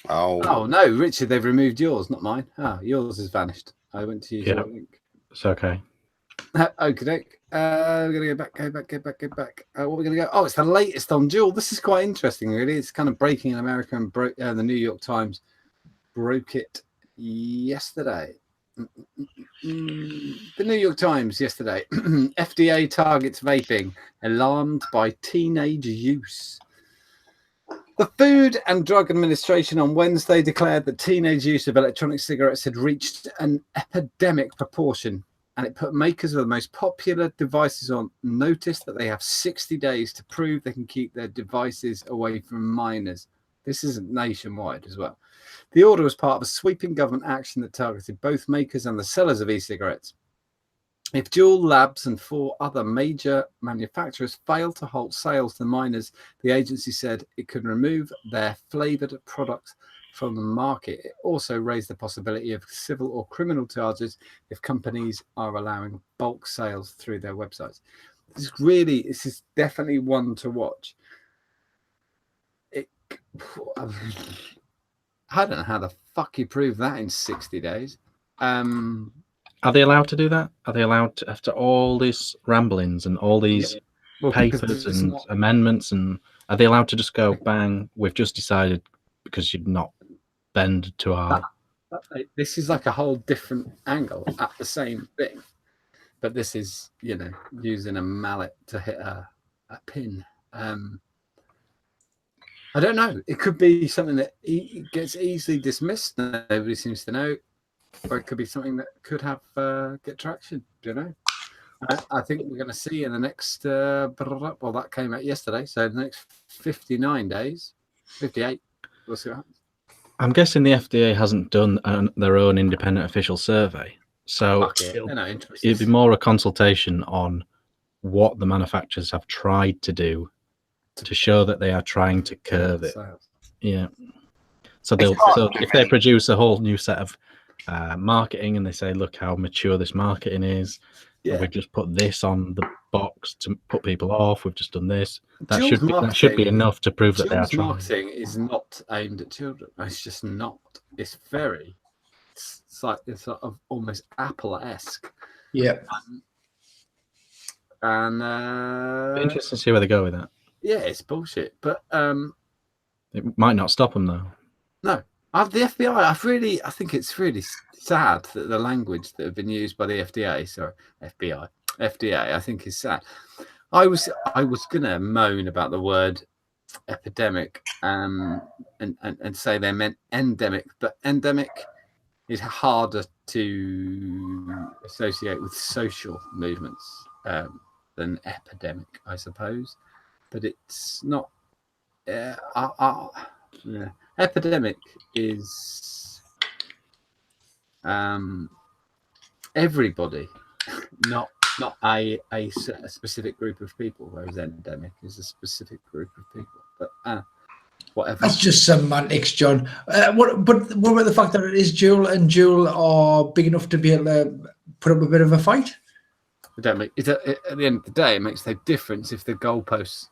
Oh. Oh no, Richard, they've removed yours, not mine. Yours has vanished. I went to use Yeah. your link. It's okay. Okay, we're gonna go back. What are we gonna go? Oh, it's the latest on Duel. This is quite interesting, really. It's kind of breaking in America, and the New York Times broke it yesterday. The New York Times yesterday. FDA targets vaping, alarmed by teenage use. The Food and Drug Administration on Wednesday declared that teenage use of electronic cigarettes had reached an epidemic proportion, and it put makers of the most popular devices on notice that they have 60 days to prove they can keep their devices away from minors. This isn't nationwide as well. The order was part of a sweeping government action that targeted both makers and the sellers of e-cigarettes. If Juul Labs and 4 other major manufacturers failed to halt sales to minors, the agency said it could remove their flavored products from the market. It also raised the possibility of civil or criminal charges if companies are allowing bulk sales through their websites. This is definitely one to watch. I don't know how the fuck you prove that in 60 days. Are they allowed to do that? Are they allowed to, after all these ramblings and all these papers and amendments, and are they allowed to just go, bang, we've just decided because you'd not bend to our... This is like a whole different angle at the same thing. But this is, using a mallet to hit a pin. I don't know. It could be something that gets easily dismissed. Nobody seems to know. Or it could be something that could have get traction. Do you know? I think we're going to see in the next. Well, that came out yesterday, so the next 59 days, 58. We'll see what happens. I'm guessing the FDA hasn't done their own independent official survey, so it'd be more a consultation on what the manufacturers have tried to do to show that they are trying to curb it. Yeah. So if they produce a whole new set of marketing and they say, look how mature this marketing is, we've just put this on the box to put people off, we've just done this, that should be enough to prove that they are trying. Marketing is not aimed at children. It's just not. It's sort of almost Apple-esque. Yeah. And interesting to see where they go with that. Yeah, it's bullshit. But it might not stop them though. No. The FBI, I think it's really sad that the language that have been used by the FDA, I think is sad. I was gonna moan about the word epidemic and say they meant endemic, but endemic is harder to associate with social movements than epidemic, I suppose. But it's not. Epidemic is everybody, not a specific group of people, whereas endemic is a specific group of people. But whatever. That's just semantics, John. What about the fact that it is Juul and Juul are big enough to be able to put up a bit of a fight? At the end of the day, it makes no difference if the goalposts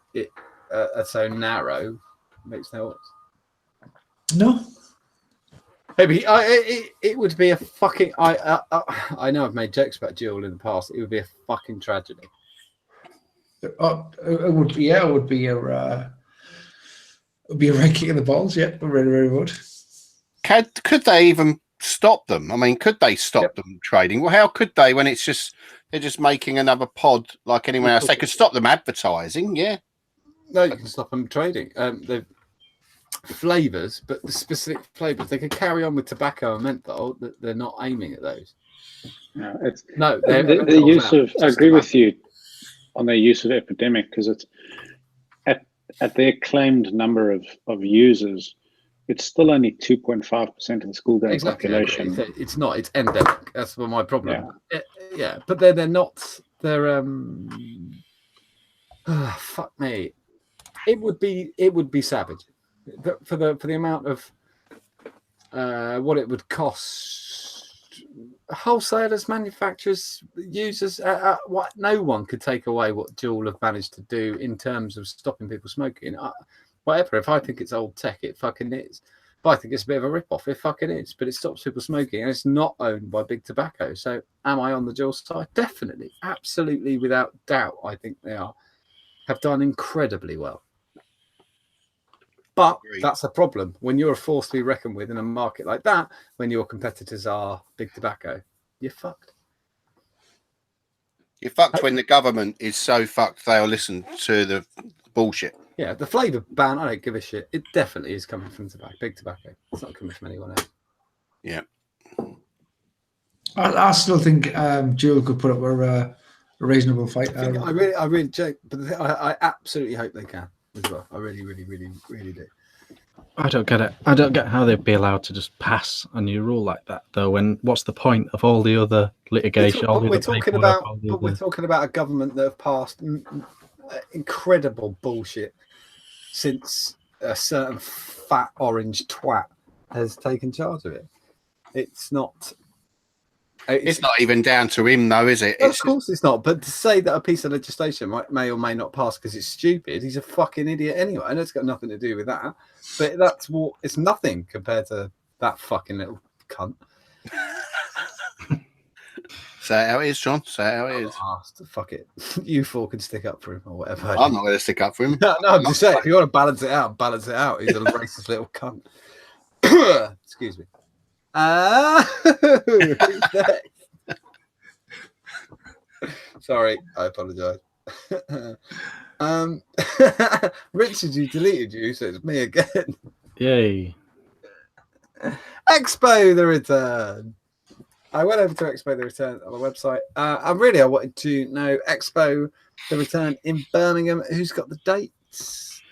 are so narrow. It makes no odds. No. Maybe it would be a fucking. I know I've made jokes about Juul in the past. It would be a fucking tragedy. It would be. Yeah, it would be a right kick in the balls. Yeah, really, really would. Could they even stop them? I mean, could they stop them trading? Well, how could they when they're just making another pod like anyone else? They could stop them advertising. Yeah. No, you can stop them trading. They've flavors, but the specific flavors, they could carry on with tobacco and menthol. That they're not aiming at those. No, the use of. I agree with you on their use of epidemic, because it's at their claimed number of users, it's still only 2.5% of the school going population. It's not. It's endemic. That's my problem. Yeah, but they're not. They're fuck me. It would be savage. for the amount of what it would cost wholesalers, manufacturers, users. What no one could take away what Juul have managed to do in terms of stopping people smoking. Whatever. If I think it's old tech, it fucking is. If I think it's a bit of a rip-off, it fucking is. But it stops people smoking, and it's not owned by Big Tobacco. So am I on the Juul side? Definitely. Absolutely, without doubt, I think they have done incredibly well. But that's a problem. When you're a force to be reckoned with in a market like that, when your competitors are Big Tobacco, you're fucked. You're fucked when the government is so fucked they'll listen to the bullshit. Yeah, the flavour ban, I don't give a shit. It definitely is coming from Big Tobacco. It's not coming from anyone else. Yeah. I still think Juul could put up a reasonable fight. I really joke, but I absolutely hope they can as well. I really do. I don't get it. I don't get how they'd be allowed to just pass a new rule like that, though. When what's the point of all the other litigation? We're talking about a government that have passed incredible bullshit since a certain fat orange twat has taken charge of it. It's not even down to him, though, is it? Of course it's not. But to say that a piece of legislation may or may not pass because it's stupid, he's a fucking idiot anyway. And it's got nothing to do with that. But it's nothing compared to that fucking little cunt. Say it how it is, John. Say it how it is. Fuck it. You four can stick up for him or whatever. I'm not going to stick up for him. No, I'm just saying, if you want to balance it out, balance it out. He's a racist little cunt. Excuse me. Sorry, I apologise. Richard, you deleted you, so it's me again. Yay. Expo the Return. I went over to Expo the Return on the website. I wanted to know Expo the Return in Birmingham. Who's got the dates?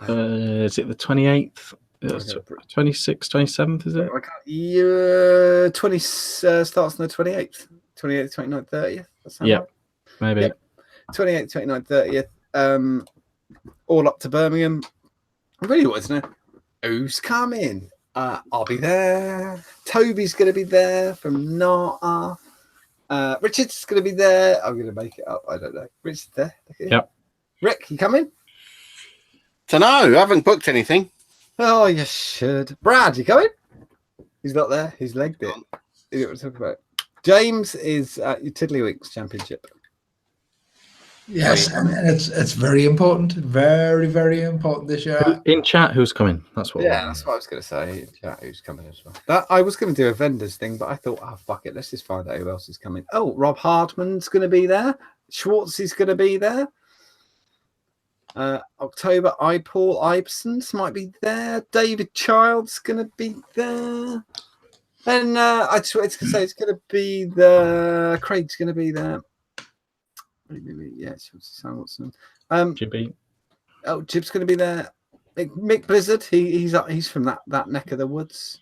Is it the 28th? 26th, 27th, is it? Yeah, 20 starts on the 28th. 28th, 29th, 30th. Yeah, right? Maybe. Yep. 28th, 29th, 30th. All up to Birmingham. I really wanted to know who's coming. I'll be there. Toby's going to be there from NATA. Richard's going to be there. I'm going to make it up. I don't know. Richard's there. Okay. Yep. Rick, you coming? Dunno. I haven't booked anything. Oh, you should. Brad, you coming? He's not there. He's legged it. You know what to talk about. James is at your Tiddlywinks Championship. Yes, and it's very important. Very, very important this year. In chat, who's coming? That's what I was going to say. In chat, who's coming as well. I was going to do a vendors thing, but I thought, fuck it. Let's just find out who else is coming. Oh, Rob Hardman's going to be there. Schwartz is going to be there. October, Paul Ibsons might be there. David Child's going to be there. And I just wanted to say it's going to be Craig's going to be there. Yes, Jibby. Oh, Jib's going to be there. Mick Blizzard, he's from that neck of the woods.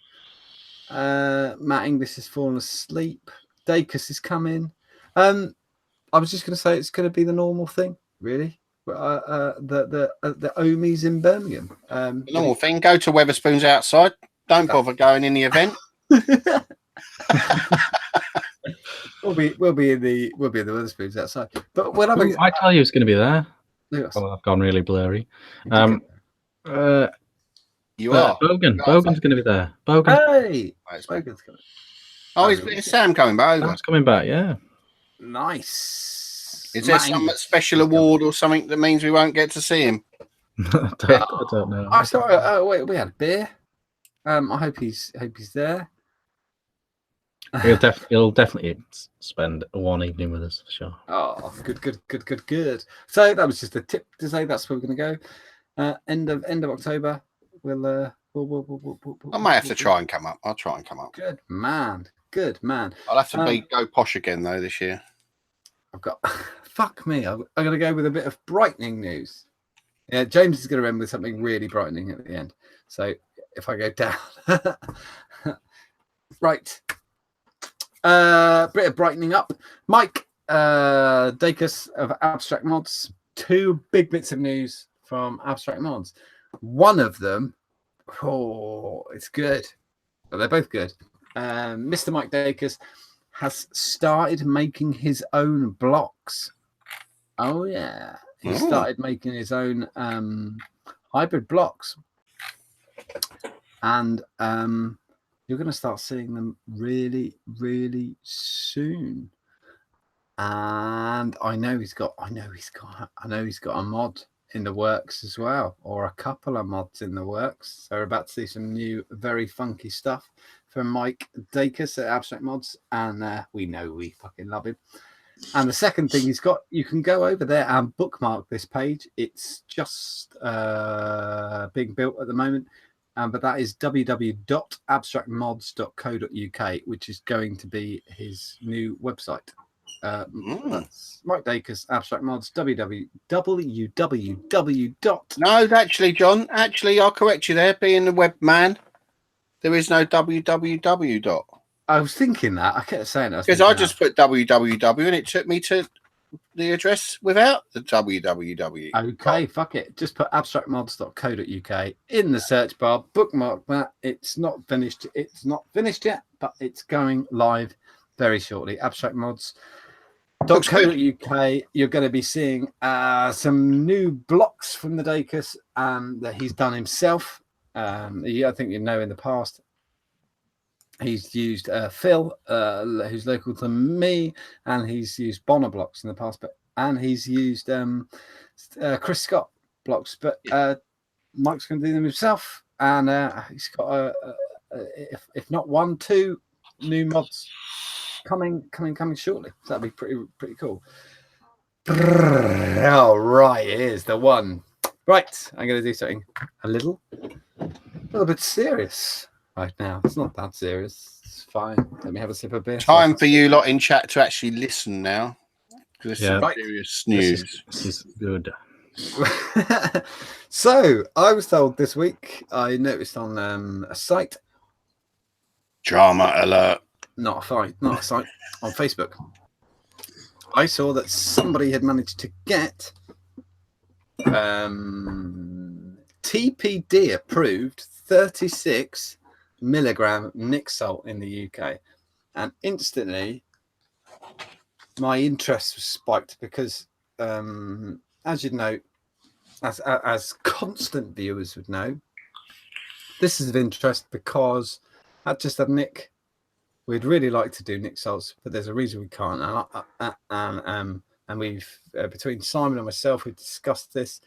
Matt Inglis has fallen asleep. Dacus is coming. I was just going to say it's going to be the normal thing, really. The Omies in Birmingham. The normal thing. Go to Weatherspoons outside. Don't bother going in the event. We'll be in the Weatherspoons outside. But when I tell you, who's going to be there. Yes. Oh, I've gone really blurry. You are. Bogan. Bogan's going to be there. Bogan. Hey, Bogan's coming. Oh, is Sam coming back? Sam's coming back. Yeah. Nice. Is there some special award or something that means we won't get to see him? I don't know. I saw. Wait, we had a beer. I hope he's there. He'll definitely spend one evening with us for sure. Oh, good. So that was just a tip to say that's where we're going to go. End of October. We'll I might have to try and come up. I'll try and come up. Good man. I'll have to go posh again though this year. I've got fuck me. I'm going to go with a bit of brightening news. Yeah, James is going to end with something really brightening at the end. So if I go down, right. Bit of brightening up. Mike Dacus of Abstract Mods. Two big bits of news from Abstract Mods. One of them Oh, it's good. Well, they're both good. Mr. Mike Dacus has started making his own blocks. Oh yeah, he started making his own hybrid blocks, and you're going to start seeing them really, really soon. And I know he's got a mod in the works as well, or a couple of mods in the works. So we're about to see some new, very funky stuff from Mike Dacus at Abstract Mods, and we know we fucking love him. And the second thing he's got, you can go over there and bookmark this page. It's just being built at the moment, but that is www.abstractmods.co.uk, which is going to be his new website. That's Mike Dacus, Abstract Mods, www. No, actually, John, I'll correct you there. Being the web man, there is no www. I was thinking that. I kept saying that. Because I just put www and it took me to the address without the www. Okay, fuck it. Just put abstractmods.co.uk in the search bar. Bookmark that. It's not finished. It's not finished yet, but it's going live very shortly. Abstractmods.co.uk. You're going to be seeing some new blocks from the Dacus that he's done himself. I think you know in the past. He's used Phil, who's local to me, and he's used Bonner blocks in the past, and he's used Chris Scott blocks. But Mike's going to do them himself, and he's got if not 1, 2 new mods coming shortly. So that'd be pretty cool. All right, here's the one. Right, I'm going to do something a little bit serious. Right now, it's not that serious. It's fine. Let me have a sip of beer. Time for you lot in chat to actually listen now. This is serious news. This is good. So, I was told this week, I noticed on a site. Drama alert. Not a site, on Facebook. I saw that somebody had managed to get TPD approved 36 milligram Nick salt in the UK, and instantly my interest was spiked because as you know, as constant viewers would know, this is of interest because I just had Nick. We'd really like to do Nick salts, but there's a reason we can't, and we've between Simon and myself we've discussed this.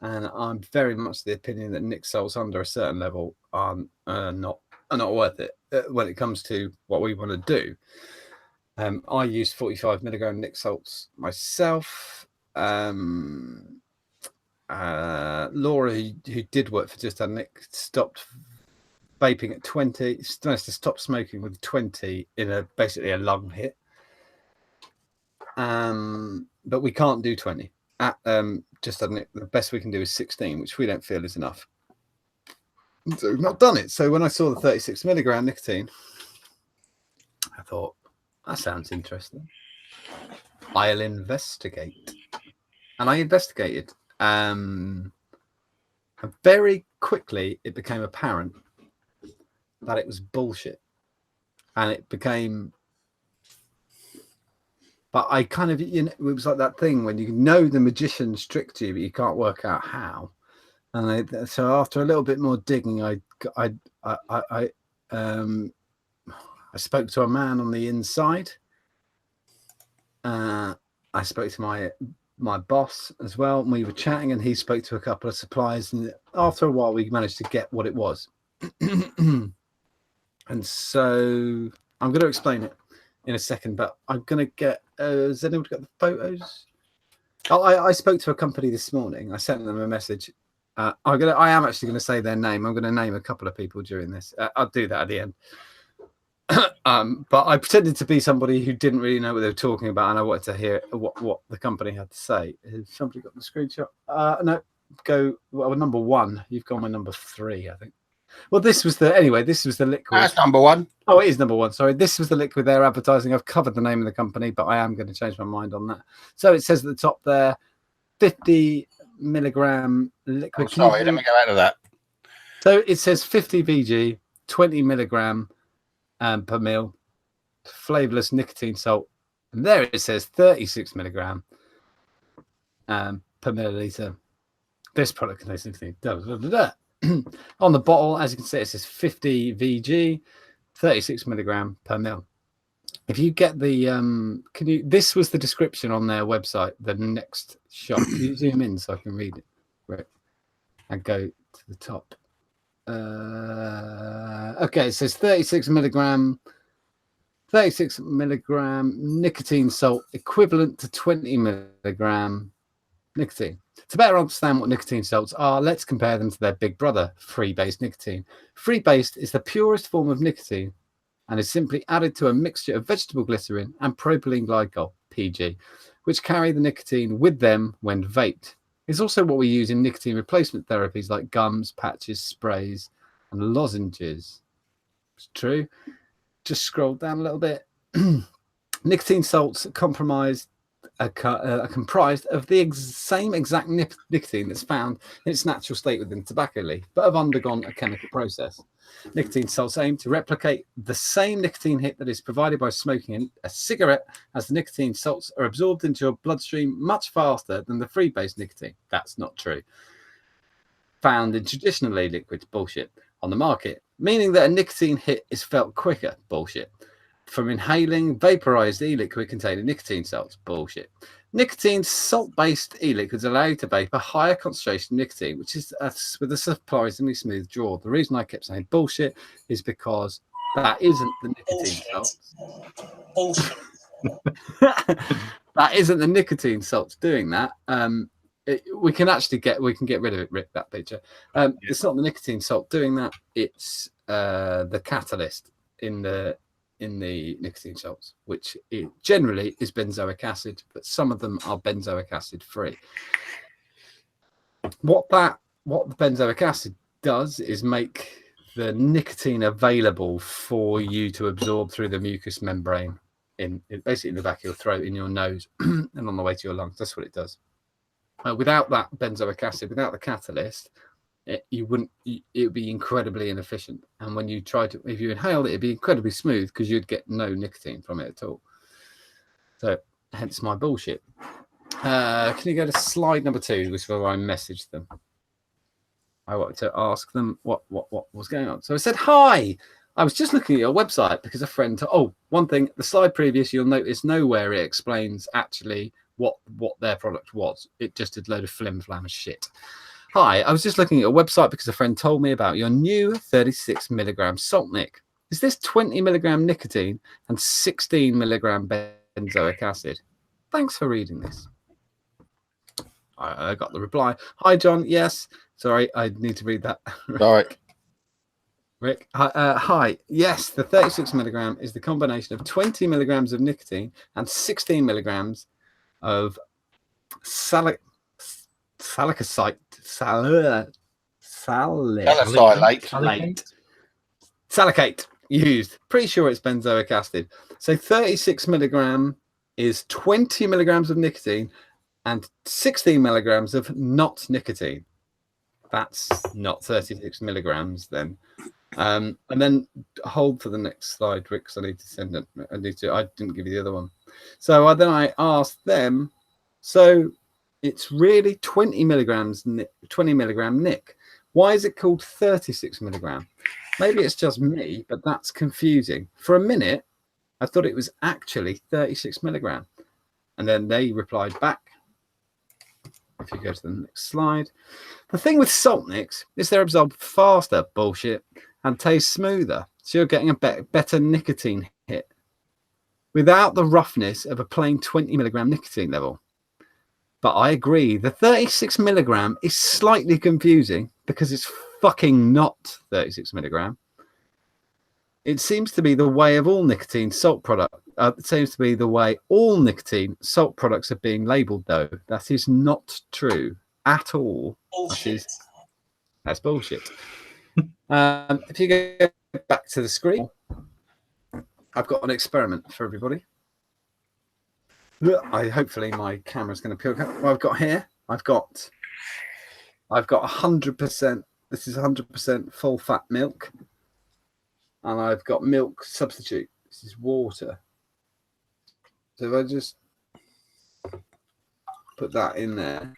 And I'm very much the opinion that Nick salts under a certain level are not worth it when it comes to what we want to do. I used 45 milligram Nick salts myself. Laura, who did work for Just Had Nick, stopped vaping at 20. Managed to stop smoking with 20 in basically a lung hit. But we can't do 20. Just Had Nick, the best we can do is 16, which we don't feel is enough. So we've not done it. So when I saw the 36 milligram nicotine, I thought, that sounds interesting. I'll investigate. And I investigated. And very quickly, it became apparent that it was bullshit. And it became... But I kind of, it was like that thing when you know the magician's tricked you, but you can't work out how. And so after a little bit more digging, I spoke to a man on the inside. I spoke to my boss as well, and we were chatting, and he spoke to a couple of suppliers. And after a while, we managed to get what it was. And so I'm going to explain it in a second, but I'm going to get... has anyone got the photos? I spoke to a company this morning. I sent them a message. I am actually going to say their name. I'm going to name a couple of people during this. I'll do that at the end. But I pretended to be somebody who didn't really know what they were talking about, and I wanted to hear what the company had to say. Has somebody got the screenshot? No, go number 1. You've gone with number 3, I think. Well, this was the liquid. That's number 1. Oh, it is number 1. Sorry, this was the liquid they're advertising. I've covered the name of the company, but I am going to change my mind on that. So it says at the top there, 50 milligram liquid. Oh, sorry, let me go out of that. So it says 50 VG, 20 milligram per mil, flavorless nicotine salt. And there it says 36 milligram per milliliter. This product contains nicotine. On the bottle, as you can see, it says 50 VG, 36 milligram per mil. If you get the, this was the description on their website, the next shot. Can you zoom in so I can read it? Right. And go to the top. Okay, it says 36 milligram nicotine salt equivalent to 20 milligram nicotine. To better understand what nicotine salts are, let's compare them to their big brother, free-based nicotine. Free-based is the purest form of nicotine and is simply added to a mixture of vegetable glycerin and propylene glycol, PG, which carry the nicotine with them when vaped. It's also what we use in nicotine replacement therapies like gums, patches, sprays, and lozenges. It's true. Just scroll down a little bit. Nicotine salts are comprised of the same exact nicotine that's found in its natural state within tobacco leaf, but have undergone a chemical process. Nicotine salts aim to replicate the same nicotine hit that is provided by smoking a cigarette, as the nicotine salts are absorbed into your bloodstream much faster than the free-based nicotine. That's not true. Found in traditional e-liquids, bullshit. On the market, meaning that a nicotine hit is felt quicker, bullshit. From inhaling vaporized e-liquid containing nicotine salts, bullshit. Nicotine salt-based e-liquids allow you to vape a higher concentration of nicotine, which is with a surprisingly smooth draw. The reason I kept saying bullshit is because that isn't the nicotine salts. Bullshit. That isn't the nicotine salts doing that. We can get rid of it, Rick, that picture. It's not the nicotine salt doing that. It's the catalyst in the nicotine salts, which generally is benzoic acid, but some of them are benzoic acid free. What the benzoic acid does is make the nicotine available for you to absorb through the mucous membrane basically in the back of your throat, in your nose, and on the way to your lungs. That's what it does. Without that benzoic acid, without the catalyst, it would be incredibly inefficient. And when you if you inhaled it, it'd be incredibly smooth because you'd get no nicotine from it at all. So hence my bullshit. Can you go to slide number 2, which is where I messaged them. I wanted to ask them what was going on. So I said, hi, I was just looking at your website because a friend, one thing, the slide previous, you'll notice nowhere it explains actually what their product was. It just did a load of flim-flam shit. Hi, I was just looking at your website because a friend told me about your new 36 milligram salt nic. Is this 20 milligram nicotine and 16 milligram benzoic acid? Thanks for reading this. I got the reply. Hi, John. Yes. Sorry, I need to read that. All right. Rick. Hi. Yes, the 36 milligram is the combination of 20 milligrams of nicotine and 16 milligrams of salicylate used. Pretty sure it's benzoic acid. So 36 milligram is 20 milligrams of nicotine and 16 milligrams of not nicotine. That's not 36 milligrams then. And then hold for the next slide, Rick, because I need to send it. I didn't give you the other one. So I asked them, so it's really 20 milligram nic. Why is it called 36 milligram? Maybe it's just me, but that's confusing. For a minute, I thought it was actually 36 milligram. And then they replied back. If you go to the next slide. The thing with salt nicks is they're absorbed faster, bullshit, and taste smoother. So you're getting a better nicotine hit without the roughness of a plain 20 milligram nicotine level. But I agree, the 36 milligram is slightly confusing because it's fucking not 36 milligram. It seems to be the way of all nicotine salt products. It seems to be the way all nicotine salt products are being labelled, though. That is not true at all. Bullshit. That's bullshit. If you go back to the screen, I've got an experiment for everybody. Hopefully my camera's going to pick up. What I've got here, I've got 100% This is 100% full fat milk. And I've got milk substitute. This is water. So if I just put that in there,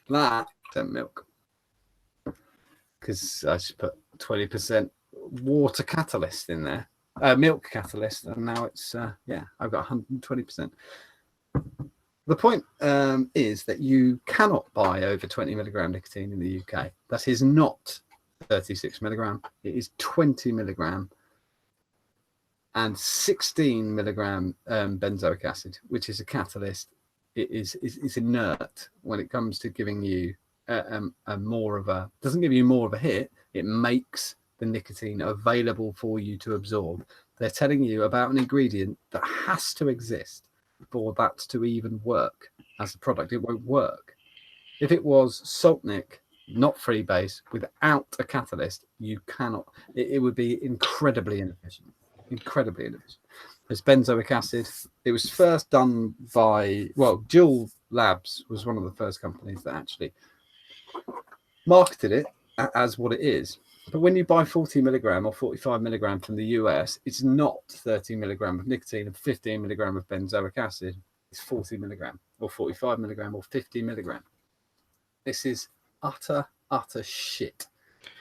that is milk. Because I just put 20% water catalyst in there, milk catalyst, and now it's, I've got 120%. The point is that you cannot buy over 20 milligram nicotine in the UK. That is not 36 milligram. It is 20 milligram and 16 milligram benzoic acid, which is a catalyst. It is inert when it comes to giving you doesn't give you more of a hit. It makes the nicotine available for you to absorb. They're telling you about an ingredient that has to exist for that to even work as a product. It won't work. If it was salt nic, not freebase, without a catalyst, you cannot. It would be incredibly inefficient. Incredibly inefficient. There's benzoic acid. It was first done by, Juul Labs was one of the first companies that actually marketed it as what it is. But when you buy 40 milligram or 45 milligram from the US, it's not 30 milligram of nicotine and 15 milligram of benzoic acid. It's 40 milligram or 45 milligram or 50 milligram. This is utter shit.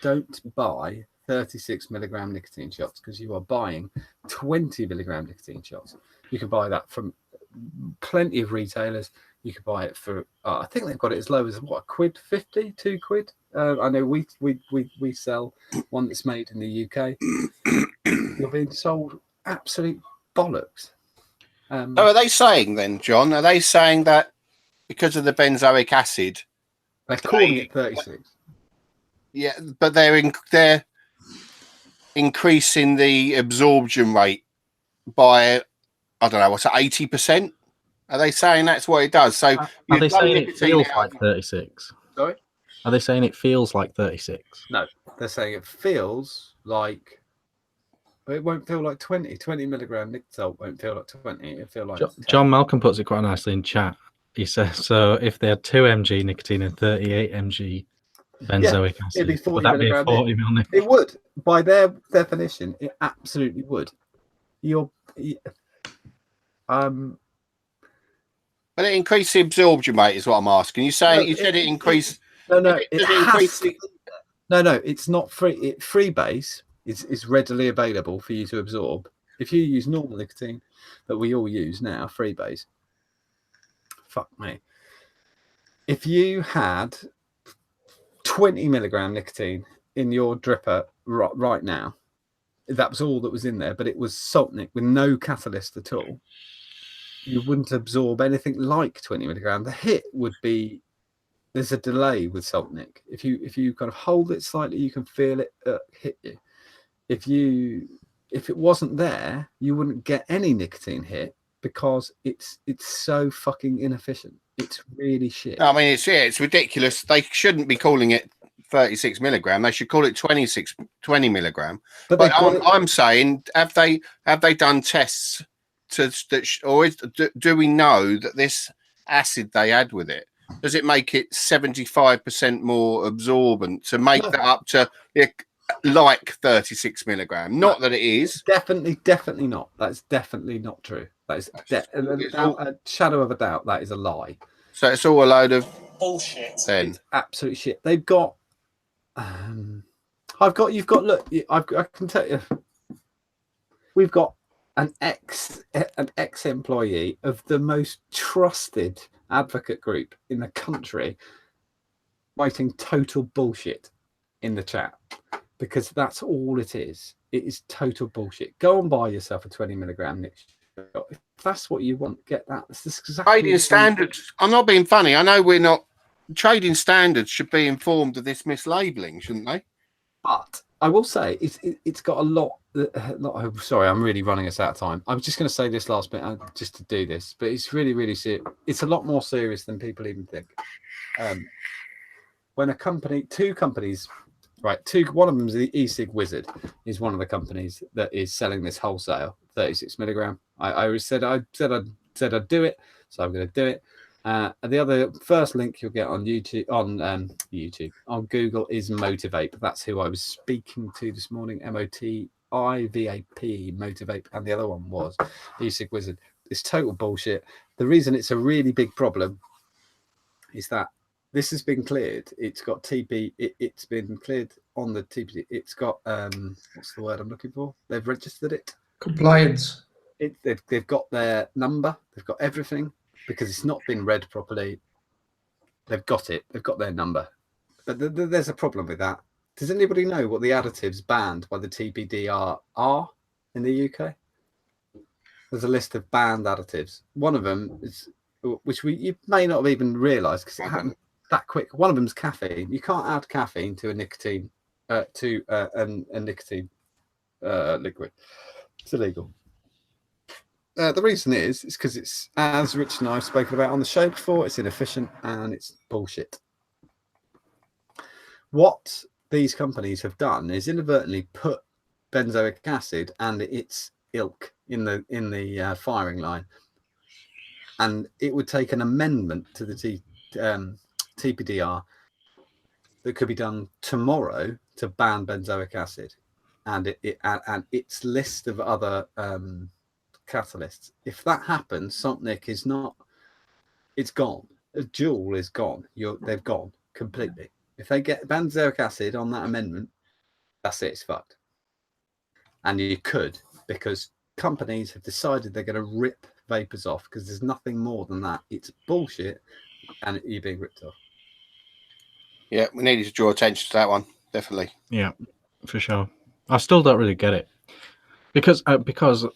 Don't buy 36 milligram nicotine shots because you are buying 20 milligram nicotine shots. You can buy that from plenty of retailers. You can buy it for, I think they've got it as low as what, £1.50, £2. I know we sell one that's made in the UK. You're being sold absolute bollocks. So are they saying then, John? Are they saying that because of the benzoic acid, they're calling it 36? Yeah, but they're increasing the absorption rate by, I don't know, what's it, 80%? Are they saying that's what it does? So are they saying it feels like 36? Sorry? Are they saying it feels like 36? No, they're saying it feels like, but it won't feel like 20. 20 milligram nicotine won't feel like 20. It'll feel like John Malcolm puts it quite nicely in chat. He says, so if they had 2 mg nicotine and 38 mg benzoic acid, it'd be 40 would that be a milligram 40 mil nicotine? It would. By their definition, it absolutely would. But it increased the absorption rate is what I'm asking. You said it increased. No, it's not free. Freebase is readily available for you to absorb. If you use normal nicotine that we all use now, freebase. Fuck me. If you had 20 milligram nicotine in your dripper right now, that was all that was in there, but it was salt nic with no catalyst at all, you wouldn't absorb anything like 20 milligram. The hit would be, there's a delay with salt nic. If you kind of hold it slightly, you can feel it hit you. If it wasn't there, you wouldn't get any nicotine hit because it's so fucking inefficient. It's really shit. I mean, it's ridiculous. They shouldn't be calling it 36 milligram. They should call it 20 milligram. But I'm saying, have they done tests do we know that this acid they add with it, does it make it 75% more absorbent to make that up to like 36 milligram? Not that it is. Definitely not. That's definitely not true. That is a shadow of a doubt. That is a lie. So it's all a load of bullshit. Then it's absolute shit. They've got. You've got. Look, I can tell you. We've got an ex-employee of the most trusted advocate group in the country writing total bullshit in the chat, because that's all it is. It is total bullshit. Go and buy yourself a 20 milligram nicotine. If that's what you want, get that. That's exactly trading standards. I'm not being funny. I know we're not. Trading standards should be informed of this mislabeling, shouldn't they? But I will say it's got a lot. Sorry, I'm really running us out of time. I was just going to say this last bit just to do this, but it's really, really serious. It's a lot more serious than people even think. When a company, two companies, right? One of them is the e-cig Wizard, is one of the companies that is selling this wholesale 36 milligram. I said I'd do it, so I'm going to do it. The other first link you'll get on YouTube, on Google is Motivate. That's who I was speaking to this morning. MOTIVAP, Motivate, and the other one was e-cig Wizard. It's total bullshit. The reason it's a really big problem is that this has been cleared. It's got TB. It's been cleared on the TBD. It's got what's the word I'm looking for? They've registered it. Compliance. They've got their number. They've got everything. Because it's not been read properly. They've got it. They've got their number. But there's a problem with that. Does anybody know what the additives banned by the TBDR are in the UK? There's a list of banned additives. One of them is, which you may not have even realised because it happened that quick. One of them is caffeine. You can't add caffeine to a nicotine a nicotine liquid. It's illegal. The reason is because it's, as Rich and I have spoken about on the show before, it's inefficient and it's bullshit. What these companies have done is inadvertently put benzoic acid and its ilk in the firing line, and it would take an amendment to the TPDR that could be done tomorrow to ban benzoic acid and its list of other catalysts. If that happens, Sopnic is not, it's gone. A Juul is gone. They've gone completely. If they get benzoic acid on that amendment, that's it, it's fucked. And you could, because companies have decided they're going to rip vapors off because there's nothing more than that. It's bullshit and you're being ripped off. Yeah, we needed to draw attention to that one, definitely. Yeah, for sure. I still don't really get it. Because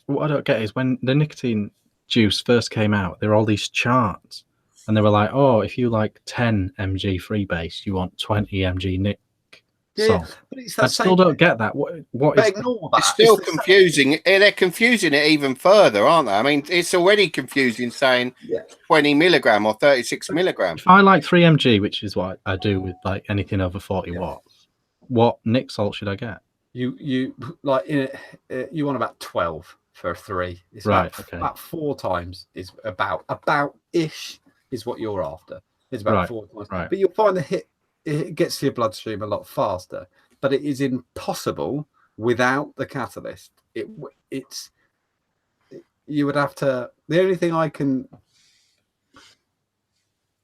what I don't get is when the nicotine juice first came out, there were all these charts, and they were like, "Oh, if you like 10 mg freebase, you want 20 mg nic salt." But I still don't get that. What is? Ignore that. It's still confusing. They're confusing it even further, aren't they? I mean, it's already confusing saying 20 milligram or 36 milligram. If I like 3 mg, which is what I do with like anything over 40 watts, what nic salt should I get? You like you want about 12 for a 3. It's right. About 4 times is about ish is what you're after. It's about 4 times. Right. But you'll find the hit. It gets to your bloodstream a lot faster. But it is impossible without the catalyst. You would have to. The only thing I can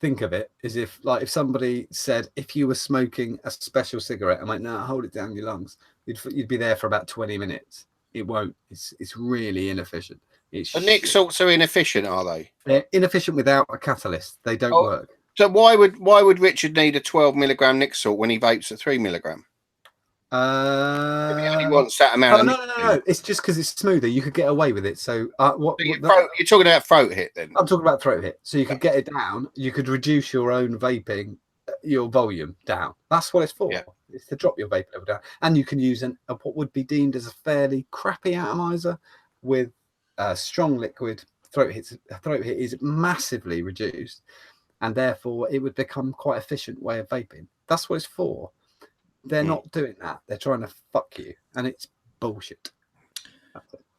think of it is if somebody said, if you were smoking a special cigarette, I'm like, no, hold it down your lungs. You'd be there for about 20 minutes. It won't. It's really inefficient. The nic salts are inefficient, are they? They're inefficient without a catalyst. They don't work. So why would Richard need a 12 milligram nic salt when he vapes at 3 milligram? He only wants that amount. No. It's just because it's smoother. You could get away with it. So you're talking about throat hit then? I'm talking about throat hit. So you could get it down. You could reduce your own vaping, your volume down. That's what it's for. Yeah. It's to drop your vape level down. And you can use what would be deemed as a fairly crappy atomizer with strong liquid. Throat hit is massively reduced, and therefore it would become quite an efficient way of vaping. That's what it's for. They're not doing that. They're trying to fuck you, and it's bullshit.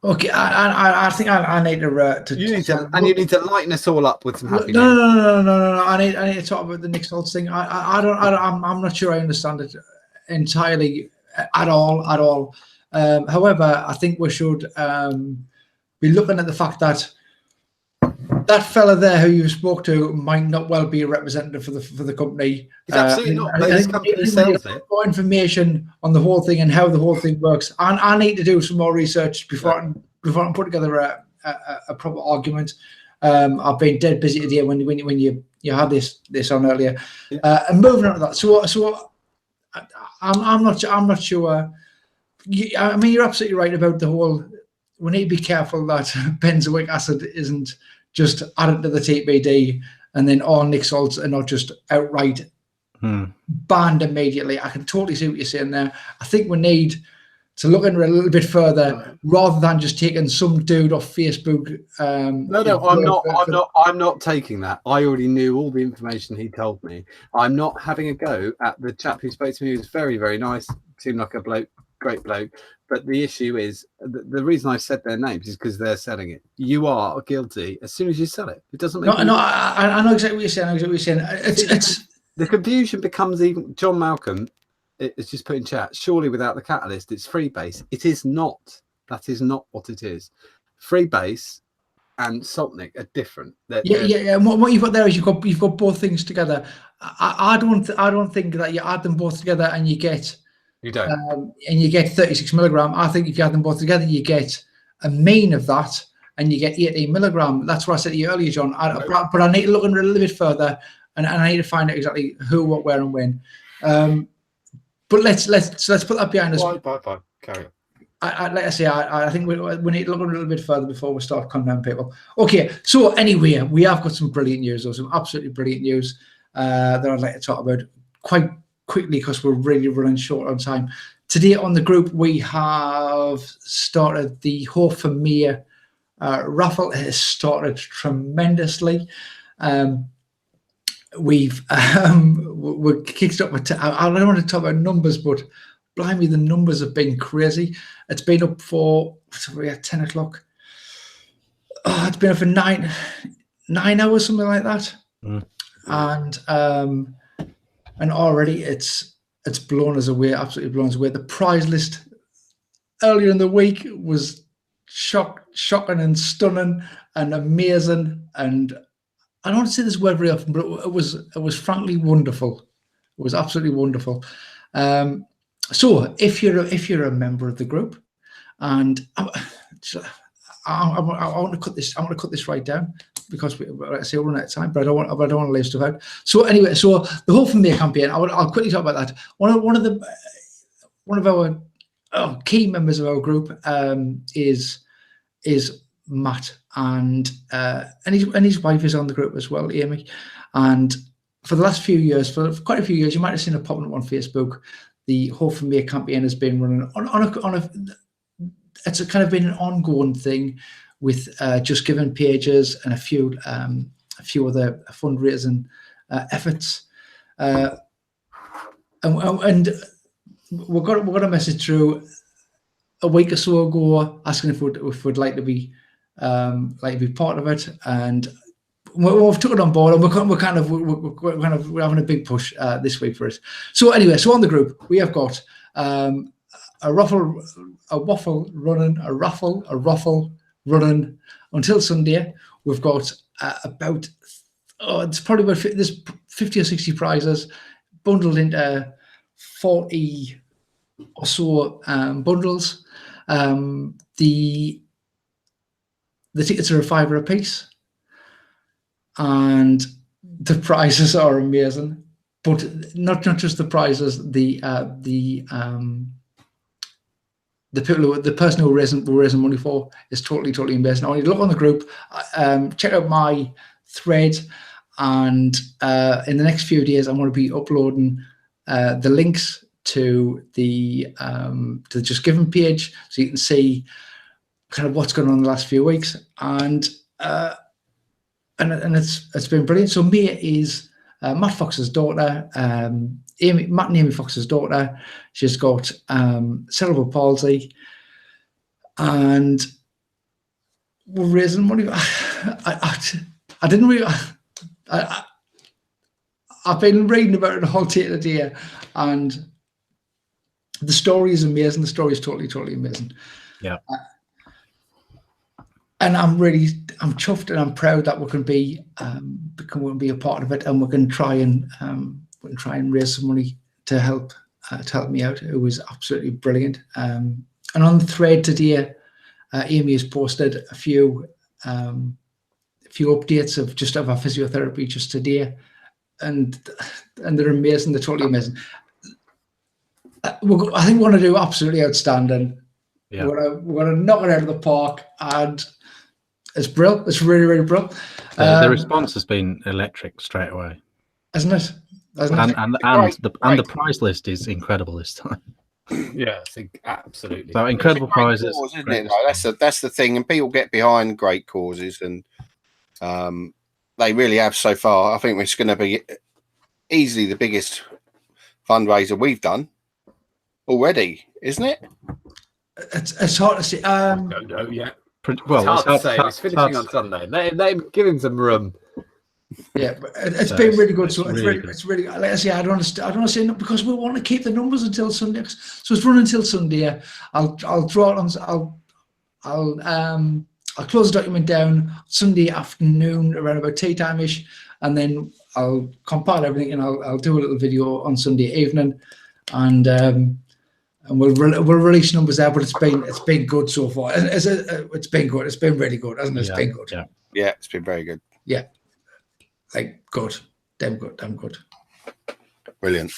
Okay, I think I need to. You need to lighten us all up with some happy news. No. I need to talk about the nic salts thing. I'm not sure I understand it entirely at all. However, I think we should be looking at the fact that that fella there who you spoke to might not well be a representative for the company. It's absolutely not. This company sells it. More information on the whole thing and how the whole thing works. I need to do some more research before I put together a proper argument. I've been dead busy today when you had this on earlier. And moving on to that. So I'm not sure. I mean, you're absolutely right about the whole. We need to be careful that benzoic acid isn't just added to the TPD and then all nic salts are not just outright banned immediately. I can totally see what you're saying there. I think we need to look into it a little bit further rather than just taking some dude off Facebook. I'm not taking that. I already knew all the information he told me. I'm not having a go at the chap who spoke to me. He was very, very nice. Seemed like a bloke, great bloke. But the issue is the reason I said their names is because they're selling it. You are guilty as soon as you sell it. It doesn't make No, I know exactly what you're saying. I know exactly what you're saying. It's the confusion becomes even. John Malcolm is just put in chat. Surely without the catalyst, it's freebase. It is not. That is not what it is. Freebase and Saltnik are different. Yeah. And what you've got there is you've got both things together. I don't think that you add them both together and you get. You don't. And you get 36 milligram. I think if you add them both together, you get a mean of that, and you get 18 milligram. That's what I said to you earlier, John. But I need to look into it a little bit further, and I need to find out exactly who, what, where, and when. But let's put that behind us. Bye. Carry on. Like I say, I think we need to look a little bit further before we start condemning people. Okay, so anyway, we have got some brilliant news, though, some absolutely brilliant news that I'd like to talk about quite quickly because we're really running short on time. Today on the group, we have started the Hope for Mayor raffle. It has started tremendously. We're kicked up with. I don't want to talk about numbers, but blimey, the numbers have been crazy. It's been up for 10 o'clock. Oh, it's been up for nine hours, something like that. And already it's blown us away, absolutely blown us away. The prize list earlier in the week was shocking and stunning and amazing. And I don't say this word very often, but it was frankly wonderful. It was absolutely wonderful. So if you're a member of the group, and I want to cut this right down because like I say, we're running out of time, but I don't want to leave stuff out. So anyway, so the Hope for Mayor campaign, I'll quickly talk about that. One of our key members of our group is Matt, and his wife is on the group as well, Amy. And for the last few years, for quite a few years, you might have seen it popping up on Facebook. The Hope for Mayor campaign has been running it's kind of been an ongoing thing with Just Giving pages and a few other fundraising efforts, and we got a message through a week or so ago asking if we'd like to be part of it, and we've took it on board, and we're having a big push this week for it. So anyway, so on the group we have got a raffle running until Sunday. We've got it's probably about there's 50 or 60 prizes bundled into 40 or so bundles. The tickets are £5 a piece, and the prizes are amazing. But not just the prizes. The person who we're raising money for is totally amazing. I want you to look on the group, check out my thread, and in the next few days, I'm going to be uploading the links to the Just Giving page, so you can see kind of what's going on in the last few weeks, and it's been brilliant. So Mia is Matt Fox's daughter, Matt and Amy Fox's daughter. She's got cerebral palsy, and we're raising money. I didn't really. I've been reading about it the whole day today, and the story is amazing. The story is totally amazing. Yeah. And I'm chuffed and I'm proud that we can be a part of it, and we can try and raise some money to help me out. It was absolutely brilliant. And on the thread today, Amy has posted a few updates of our physiotherapy just today, and they're amazing. They're totally amazing. I think we're going to do absolutely outstanding. Yeah. We're going to knock it out of the park, and it's brilliant. It's really brilliant. The response has been electric straight away, isn't it? And the prize list is incredible this time. Yeah, I think absolutely. So incredible prizes, cause, isn't it? That's the thing, and people get behind great causes, and they really have so far. I think it's going to be easily the biggest fundraiser we've done already, isn't it? It's hard to see. Don't know yet. Well, It's hard to say. He's finishing on Sunday. Give him some room. Yeah, but it's been really good. It's So really good. it's really. Like I say, I don't understand it because we want to keep the numbers until Sunday. So it's running until Sunday. Yeah. I'll draw it on. I'll close the document down Sunday afternoon around about tea time ish, and then I'll compile everything and I'll do a little video on Sunday evening, and we'll release numbers there. But it's been good so far. It's been good. It's been really good, hasn't it? It's been good. Yeah, it's been very good. Yeah, like good, damn good. Brilliant.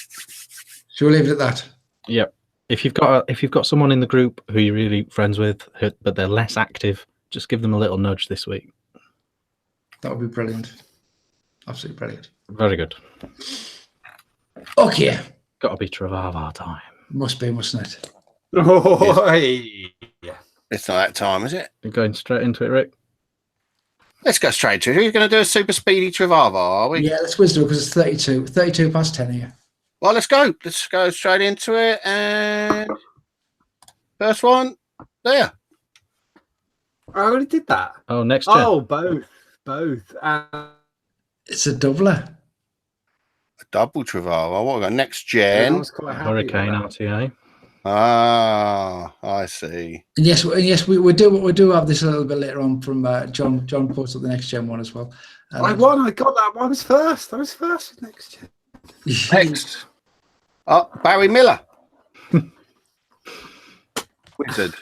So we'll leave it at that. Yep. If you've got someone in the group who you're really friends with, but they're less active, just give them a little nudge this week. That would be brilliant. Absolutely brilliant. Very good. Okay. Got to be Travava time. Must be, mustn't it? Oh, hey. It's not that time, is it? You're going straight into it, Rick? Let's go straight to it. Who's going to do a super speedy Travava, are we? Yeah, let's whiz through because it's 32 past 10 here. Well, let's go. Let's go straight into it. And first one, there. I already did that. Oh, next gen. Oh, both. It's a doubler. A double Travava. What we got? Next I gen. was quite happy Hurricane with that. RTA. Ah, I see. And yes, we do have this a little bit later on from John posted the next gen one as well. I won. I got that. I was first with next gen. Next. Oh, Barry Miller. Wizard.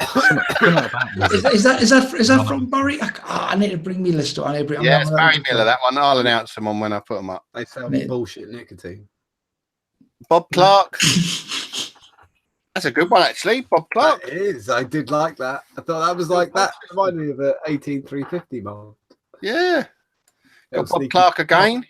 Is that from Barry? I need to bring me list up. Yeah, it's Barry Miller. That one. I'll announce them on when I put them up. They sell me bullshit nicotine. Bob Clark. That's a good one, actually. Bob Clark. That is. I did like that. I thought that was like that. Reminded me of the 18350 model. Yeah. Got Bob Clark again.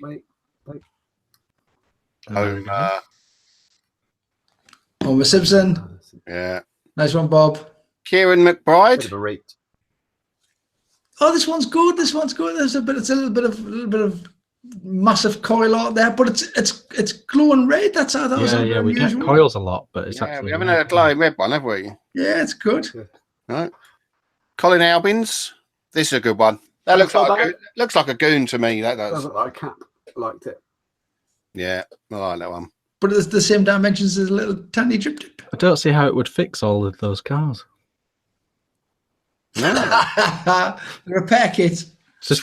Homer Simpson. Yeah. Nice one, Bob. Kieran McBride. Bit of a reach. Oh, this one's good. It's a little bit of massive coil out there, but it's glowing red. That's how that was. Yeah, we get coils a lot, but it's actually. We haven't had a glowing red one, have we? Yeah, it's good. Right. Colin Albins. This is a good one. That looks like a goon to me. That does. Doesn't like cap. Liked it. Yeah, I like that one. But it's the same dimensions as a little tiny drip tip. I don't see how it would fix all of those cars. No. The repair kit. Just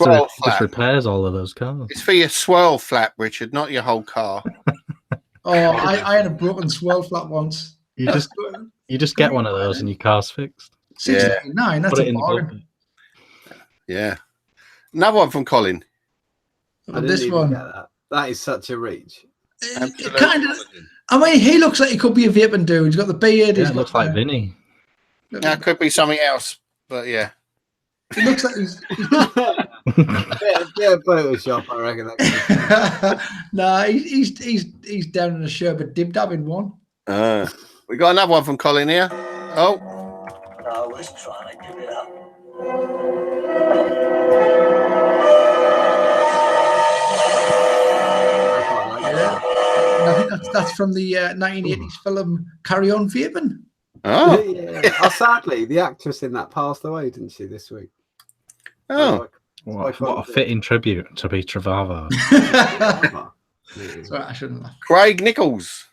repairs all of those cars. It's for your swirl flap, Richard, not your whole car. Oh, I had a broken swirl flap once. You just get one of those and your car's fixed. $6.99. That's a bargain. Yeah. Another one from Colin. This one. That is such a reach. It kind of. I mean, he looks like he could be a vaping dude. He's got the beard. Yeah, looks like Vinny. That could be something else, but yeah. He looks like he's yeah, Photoshop, I reckon. Nah, he's down in a shirt, but dib dab in one. We got another one from Colin here. Oh. I was trying to give it up. I think that's from the 1980s film Carry On Vaping. Oh. Yeah. Sadly, the actress in that passed away, didn't she, this week? Oh. What a fitting tribute to be Travava. Sorry, I shouldn't laugh. Craig Nichols.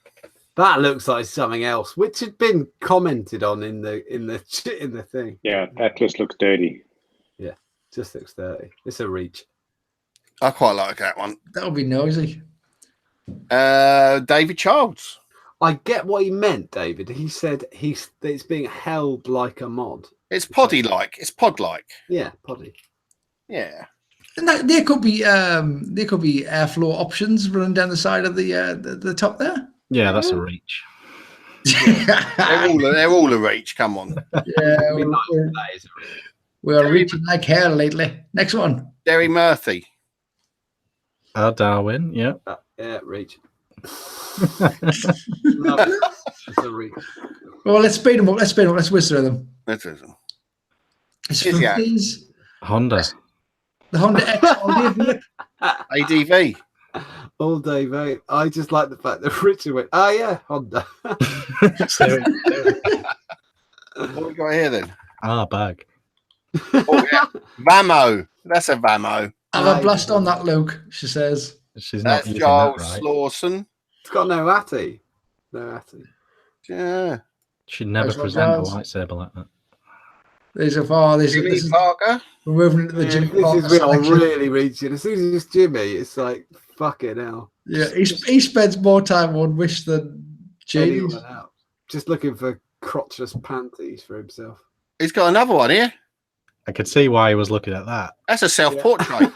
That looks like something else, which had been commented on in the thing. Yeah, that just looks dirty. Yeah, just looks dirty. It's a reach. I quite like that one. That would be noisy. David Childs. I get what he meant, David. He said it's being held like a mod. It's poddy-like. It's pod-like. Yeah, poddy. Yeah. And there could be airflow options running down the side of the top there. Yeah, that's a reach. They're all a reach. Come on. Yeah, we are reaching like hell lately. Next one. Derry Murphy. Darwin. Yeah. Yeah, reach. It's a reach. Well, let's speed them up. Let's whiz through them. That's it. It's from these. Honda. The Honda X all day vape. ADV. All day, mate. I just like the fact that Richard went, oh, yeah, Honda. What we got here then? Bag. Oh, yeah. Vamo. That's a Vamo. Have a blast on that, Luke, she says. She's not That's using Giles that right. Slawson. It's got no Atty. No Atty. Yeah. She'd never That's what present a Giles- lightsaber like that. These are far. This Jimmy is Parker. we're moving into the Yeah, Jimmy this Parker is real, selection. really reaching. As soon as it's Jimmy, it's like, fucking hell. Yeah, he spends more time on Wish than Genies. Anyone else. Just looking for crotchless panties for himself. He's got another one here. I could see why he was looking at that. That's a self-portrait.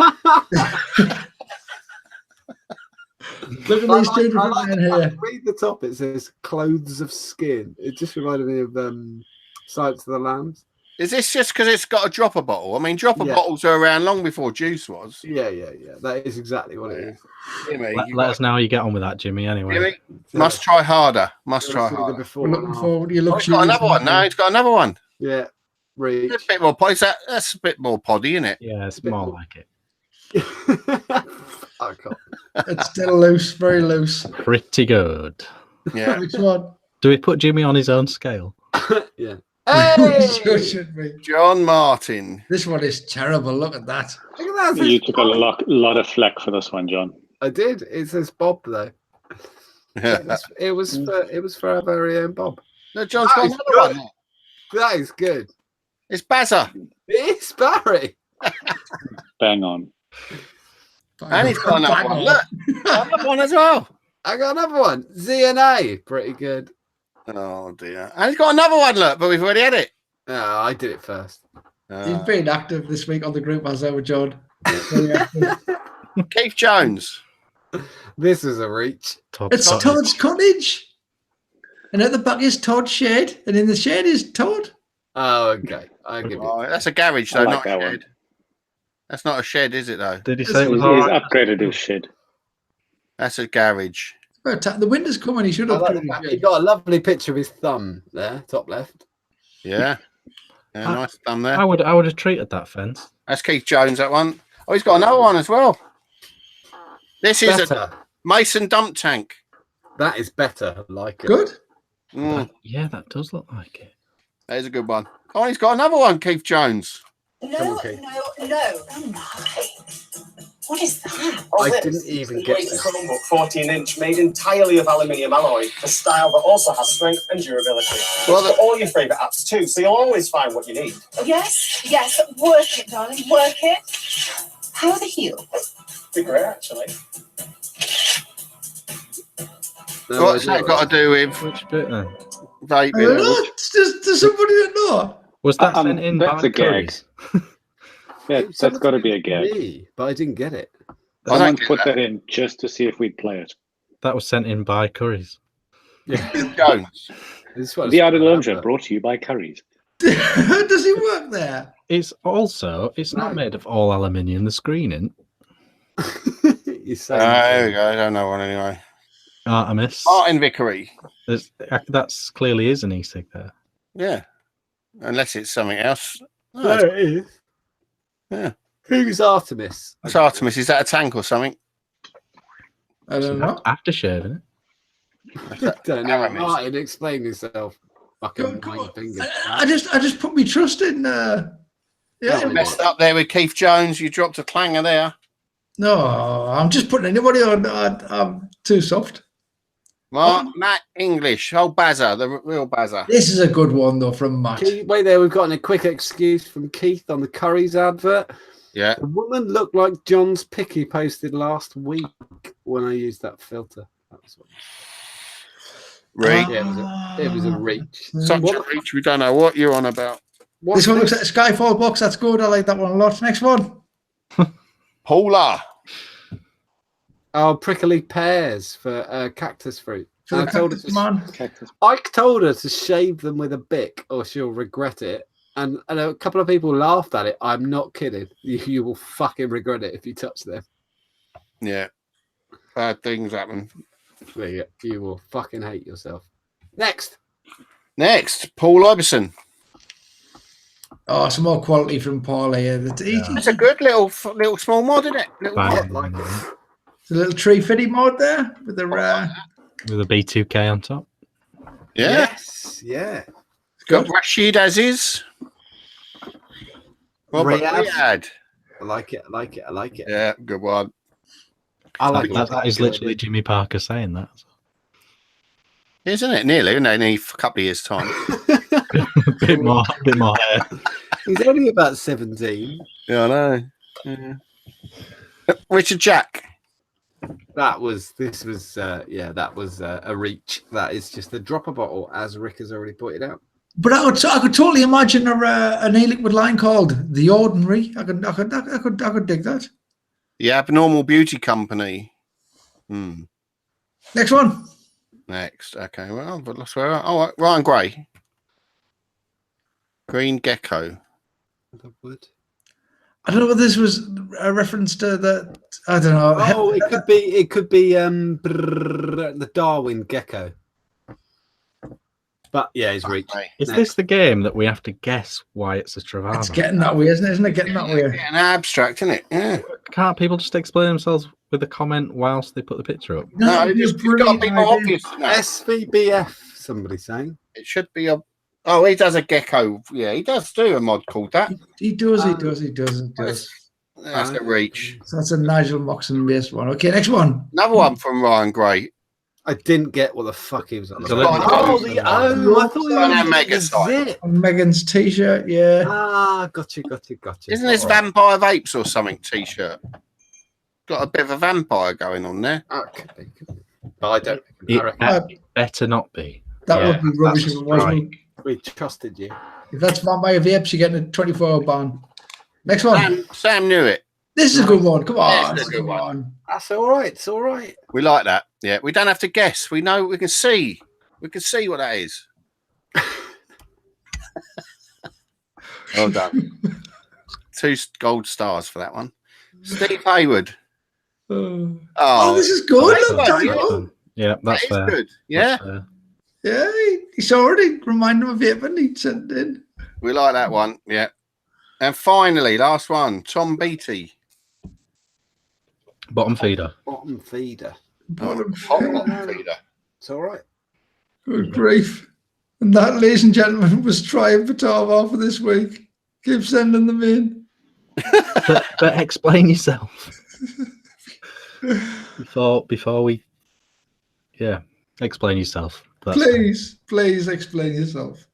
Look at these two different men here. Read the top. It says "clothes of skin." It just reminded me of Silence of the Lambs. Is this just because it's got a dropper bottle? I mean, dropper bottles were around long before juice was. Yeah. That is exactly what it is. Jimmy, Let us know how you get on with that, Jimmy. Anyway, Jimmy, must try harder. Must try See the harder. before We're and looking after. forward to your Oh, look. he's got another one. No, he's got another one. Yeah. Reach. It's a bit more poddy. That's a bit more poddy, isn't it? yeah, it's more like it. I can't. It's still loose, very loose. Pretty good. Yeah. Which one? Do we put Jimmy on his own scale? Yeah. Sure should be. John Martin. This one is terrible. Look at that. Look at that. You took a lot of flack for this one, John. I did. It says Bob though. It was for our very own Bob. No, John's got That is another good. one. That is good. It's Bazza. It's Barry. Bang on. And he's got another one. Look, another one as well. I got another one. ZNA. Pretty good. Oh dear. And he's got another one. Look, but we've already had it. No, I did it first. He's been active this week on the group as over John. Very active. Keith Jones. This is a reach. It's Todd's cottage. And at the back is Todd's shed. And in the shed is Todd. Oh, okay. I give you. Oh, that's a garage, though, I like not a that shed. one. That's not a shed, is it, though? Did he say it was He's all right? upgraded his shed. That's a garage. The window's coming. He should I have. like the fact he got a lovely picture of his thumb there, top left. Yeah. Yeah, nice thumb there. I would have treated that fence. That's Keith Jones, that one. Oh, he's got another one as well. This is a Better. Mason dump tank. That is better. I like it. Good. Mm, Yeah, that does look like it. that is a good one. Oh, he's got another one, Keith Jones. Come No, on, Kate. no. Oh my. What is that? I didn't even get Great this. Chromebook 14-inch made entirely of aluminium alloy, a style that also has strength and durability. Well, For all your favourite apps too, so you'll always find what you need. Yes, work it, darling, work it. How are the heels? Be great, actually. No, What's I that got to do with Which bit then? I don't vaping? know. Does somebody that know? Was that sent in that's by a gag. Curry's? Yeah, that's got to be a gag. Me, but I didn't get it. I Someone don't get put that. that in just to see if we'd play it. That was sent in by Curry's. Keith Jones. This was The Art of Laundry brought to you by Curry's. Does he work there? It's not made of all aluminium. The screening, You say There we go. I don't know one anyway. Artemis. Martin Vickery. That's clearly is an e-cig there. Yeah. Unless it's something else. Oh, There it is. Yeah. Who's Artemis? That's Artemis. Is that a tank or something? I don't know. After shaving it. Don't know. Aramis. Martin, explain yourself. Fucking Come nine on. fingers. I just put my trust in. You Yeah. messed up there with Keith Jones. You dropped a clanger there. No, I'm just putting anybody on. I'm too soft. Matt English. Oh, Bazza. The real Bazza. This is a good one though from Matt. Wait there, we've gotten a quick excuse from Keith on the Curry's advert. Yeah. The woman looked like John's pic he posted last week when I used that filter. That was what Reach. yeah, it was a reach. Such a reach. We don't know what you're on about. This one looks like a Skyfall box. That's good. I like that one a lot. Next one. Paula. Oh, prickly pears for cactus fruit. For the I told her cactus man. I told her to shave them with a bic or she'll regret it. And a couple of people laughed at it. I'm not kidding. You will fucking regret it if you touch them. Yeah. Bad things happen. You will fucking hate yourself. Next. Paul Iverson. Oh, some more quality from Paul here. It's a good little small mod, isn't it? Little Bang. mod. It's a little tree fitty mod there with the With a B2K on top. Yeah. Yes. Yeah. It's Got Rashid Aziz. Robert Riyad. I like it. I like it. I like it. Yeah, good one. I like that is literally Jimmy Parker saying that. Isn't it? Nearly, in a couple of years' time. bit more hair. He's only about 17. Yeah, I know. Yeah. Richard Jack. That was a reach. That is just a drop a bottle, as Rick has already pointed out. But I could totally imagine an e-liquid line called The Ordinary. I could dig that. The Abnormal Beauty Company. Next one. Next. Okay, well, but let's right, Ryan Gray. Green Gecko. I don't know whether this was a reference to the. I don't know. Oh, it could be the Darwin Gecko. But yeah, he's reached. Is this the game that we have to guess why it's a Travana? It's getting that way, isn't it? Isn't it getting that way? An abstract, isn't it? Yeah. Can't people just explain themselves with a comment whilst they put the picture up? No, it's got to be more obvious. SVBF, somebody's saying. It should be a. Oh, he does a gecko. Yeah, he does do a mod called that. He does. That's a reach. So that's a Nigel Moxon based one. Okay, next one. Another one from Ryan Gray. I didn't get what the fuck he was on. I thought Megan's t-shirt, yeah. Gotcha. Isn't this Vampire Vapes or something t-shirt? Got a bit of a vampire going on there. Okay. But I don't. It better not be. That would be rubbish if it wasn't. We trusted you. If that's Vampire Vapes, you're getting a 24-hour ban. Next one. Sam knew it. This is a good one. Come on. This is a good one. That's all right. It's all right. We like that. Yeah, we don't have to guess. We know. We can see. We can see what that is. Well done. 2 gold stars for that one. Steve Hayward. Oh, this is good. Yeah, that's fair. Good. Yeah. Yeah, he's already reminded him of it, but he sent it in. We like that one. Yeah. And finally, last one, Tom Beattie. Bottom feeder. Bottom feeder. Bottom feeder. It's all right. Good grief. And that, ladies and gentlemen, was trying for Tarvar for this week. Keep sending them in. but explain yourself. Before we... Yeah, explain yourself. Please explain yourself.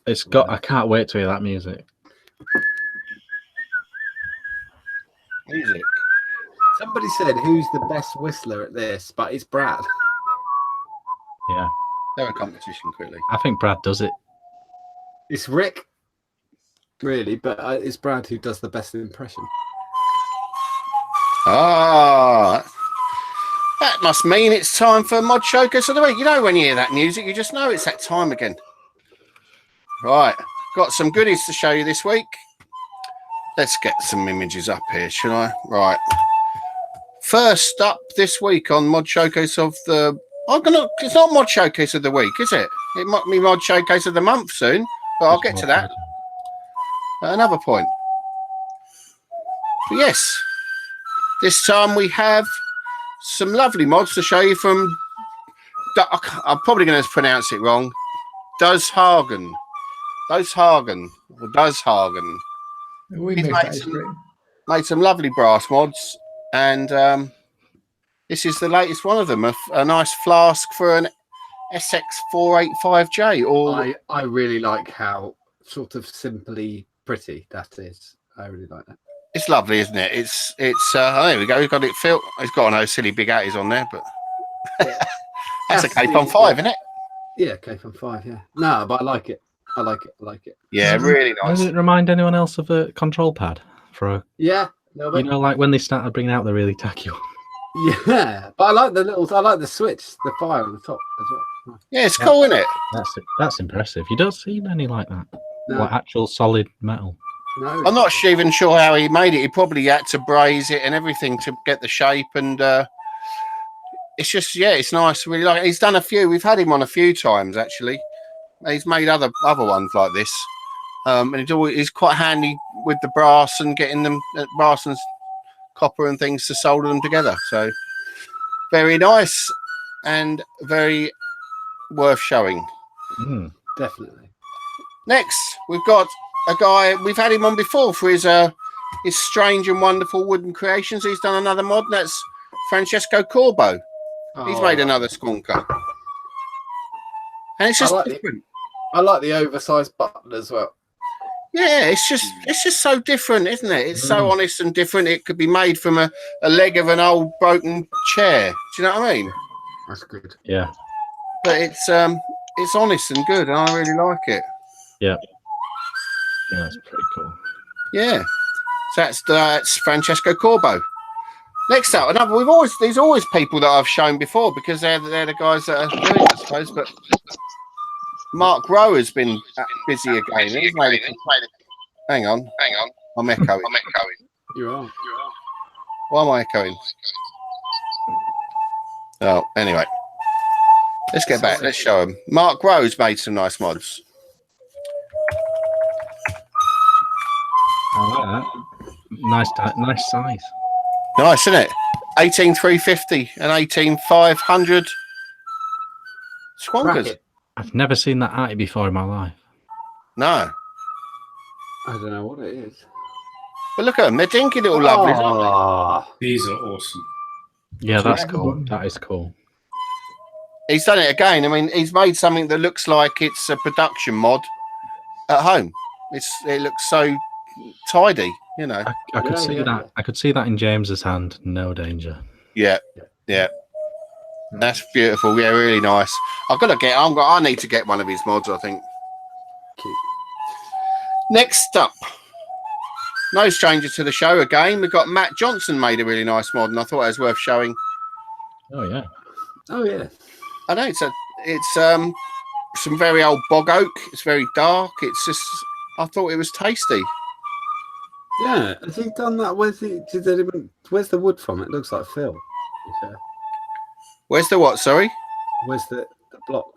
It's got. I can't wait to hear that music. Music. Somebody said, "Who's the best whistler at this?" But it's Brad. Yeah, they're a competition, clearly. I think Brad does it. It's Rick, really, but it's Brad who does the best impression. That must mean it's time for Mod Showcase of the Week. You know, when you hear that music, you just know it's that time again. Right, got some goodies to show you this week. Let's get some images up here, shall I? Right. First up this week on Mod Showcase of the... It's not Mod Showcase of the Week, is it? It might be Mod Showcase of the Month soon, but I'll get to that at another point. But yes, this time we have some lovely mods to show you from... I'm probably going to pronounce it wrong. Dozhagen. Made some lovely brass mods, and this is the latest one of them. A nice flask for an SX485J. I really like how sort of simply pretty that is. I really like that. It's lovely, isn't it? It's there we go. We've got it filled. It's got no silly big atties on there, but that's a Cape on 5, isn't it? Yeah, Cape on 5. Yeah. No, but I like it. Yeah, really nice. Does it remind anyone else of a control pad for a? Yeah. No, but... You know, like when they started bringing out the really tacky one. Yeah, but I like the the switch, the fire on the top as well. Yeah, it's cool, isn't it? That's impressive. You don't see many like that. No. Like actual solid metal. No, I'm not even sure how he made it. He probably had to braze it and everything to get the shape, and it's just, yeah, it's nice. Really like it. He's done a few. We've had him on a few times actually. He's made other ones like this, and he's quite handy with the brass and getting them brass and copper and things to solder them together. So very nice and very worth showing. Definitely. Next, we've got a guy. We've had him on before for his strange and wonderful wooden creations. He's done another mod. And that's Francesco Corbo. He's made another squonker, and it's just different. I like the oversized button as well. Yeah, it's just so different, isn't it? It's so honest and different. It could be made from a leg of an old broken chair. Do you know what I mean? That's good. Yeah. But it's honest and good, and I really like it. Yeah. Yeah, that's pretty cool. Yeah. So that's Francesco Corbo. Next up, another. There's always people that I've shown before because they're the guys that are doing it, I suppose. But Mark Rowe has been busy again. He's made it. Hang on. I'm echoing. You are. Why am I echoing? Oh, anyway. Let's get back. Let's show him. Mark Rowe's made some nice mods. I like that. Nice size. Nice, isn't it? 18350 and 18500 squonkers. I've never seen that arty before in my life. No. I don't know what it is. But look at them. They're dinky little lovelies, aren't These are awesome. Yeah, that's cool. That is cool. they? He's done it again. I mean, he's made something that looks like it's a production mod at home. It looks so tidy, you know. I could see that. I could see that in James's hand. No danger. Yeah. That's beautiful. Yeah, really nice. I need to get one of his mods, I think. Cute. Next up, no stranger to the show again. We've got Matt Johnson made a really nice mod, and I thought it was worth showing. Oh yeah. I know it's some very old bog oak. It's very dark. I thought it was tasty. Yeah, has he done that? Where's the wood from? It looks like Phil. Where's the what? Sorry, Where's the block?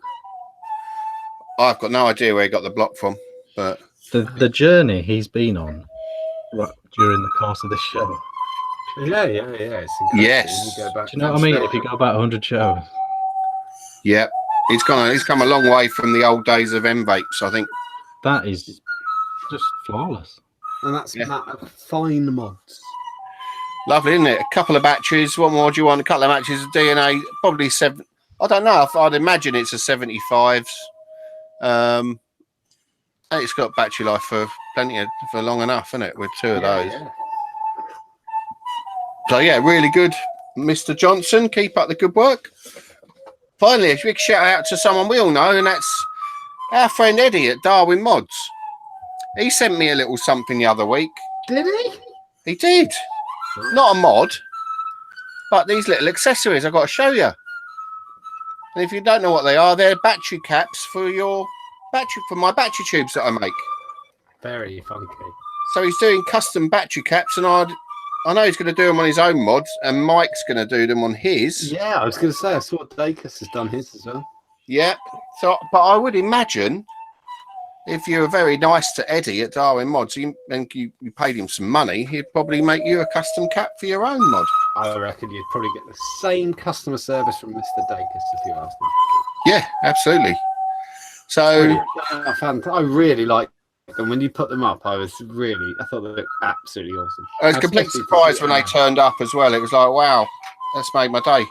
I've got no idea where he got the block from, but The journey he's been on during the course of this show. Yeah. It's yes. You go back Do you know what I mean? If you go about 100 shows. Yeah, he's come a long way from the old days of M-Vapes, I think. That is just flawless. And that's fine mods. Lovely, isn't it? A couple of batteries. What more do you want? A couple of batteries of DNA. Probably 7. I don't know. I'd imagine it's a 75s. And it's got battery life for long enough, isn't it? With 2 of those. Yeah. So yeah, really good, Mr. Johnson. Keep up the good work. Finally, a big shout out to someone we all know, and that's our friend Eddie at Darwin Mods. He sent me a little something the other week. Did he? He did. Not a mod, but these little accessories I've got to show you. And if you don't know what they are, they're battery caps for my battery tubes that I make. Very funky. So he's doing custom battery caps, and I know he's going to do them on his own mods, and Mike's going to do them on his. Yeah, I was going to say, I saw Dacus has done his as well. Yeah. So, but I would imagine if you were very nice to Eddie at Darwin Mods, and you paid him some money, he'd probably make you a custom cap for your own mod. I reckon you'd probably get the same customer service from Mr. Dacus if you asked him. Yeah, absolutely. So I really like them. When you put them up, I thought they looked absolutely awesome. I was completely surprised when they turned up as well. It was like, wow, that's made my day.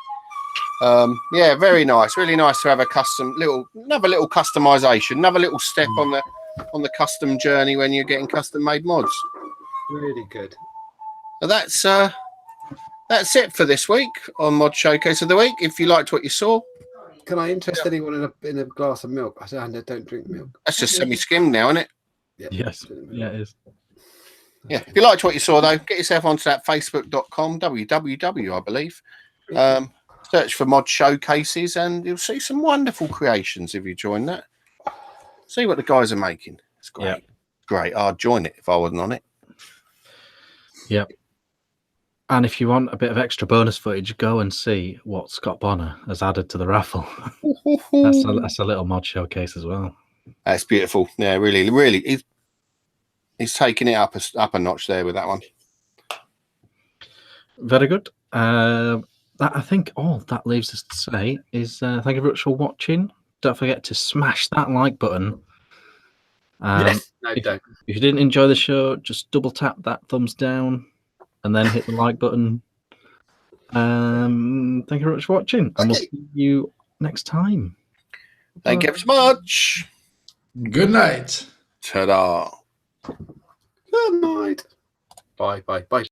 Yeah, very nice. Really nice to have another little customization, another little step on the custom journey when you're getting custom made mods. Really good. So that's it for this week on Mod Showcase of the Week. If you liked what you saw, can I interest anyone in a glass of milk? I don't drink milk. That's just semi-skimmed now, isn't it? Yeah. Yes. Yeah, it is. Yeah. If you liked what you saw, though, get yourself onto that facebook.com, www, I believe. Search for Mod Showcases, and you'll see some wonderful creations if you join that. See what the guys are making. It's great. Yep. Great. I'd join it if I wasn't on it. Yep. And if you want a bit of extra bonus footage, go and see what Scott Bonner has added to the raffle. That's a little mod showcase as well. That's beautiful. Yeah, really, really. He's taking it up a notch there with that one. Very good. I think all that leaves us to say is thank you very much for watching. don't forget to smash that like button. Yes. No, if, don't. if you didn't enjoy the show, just double tap that thumbs down and then hit the like button. Thank you very much for watching, and we'll see you next time. Thank you very much. Good night. Ta-da. Good night. Bye.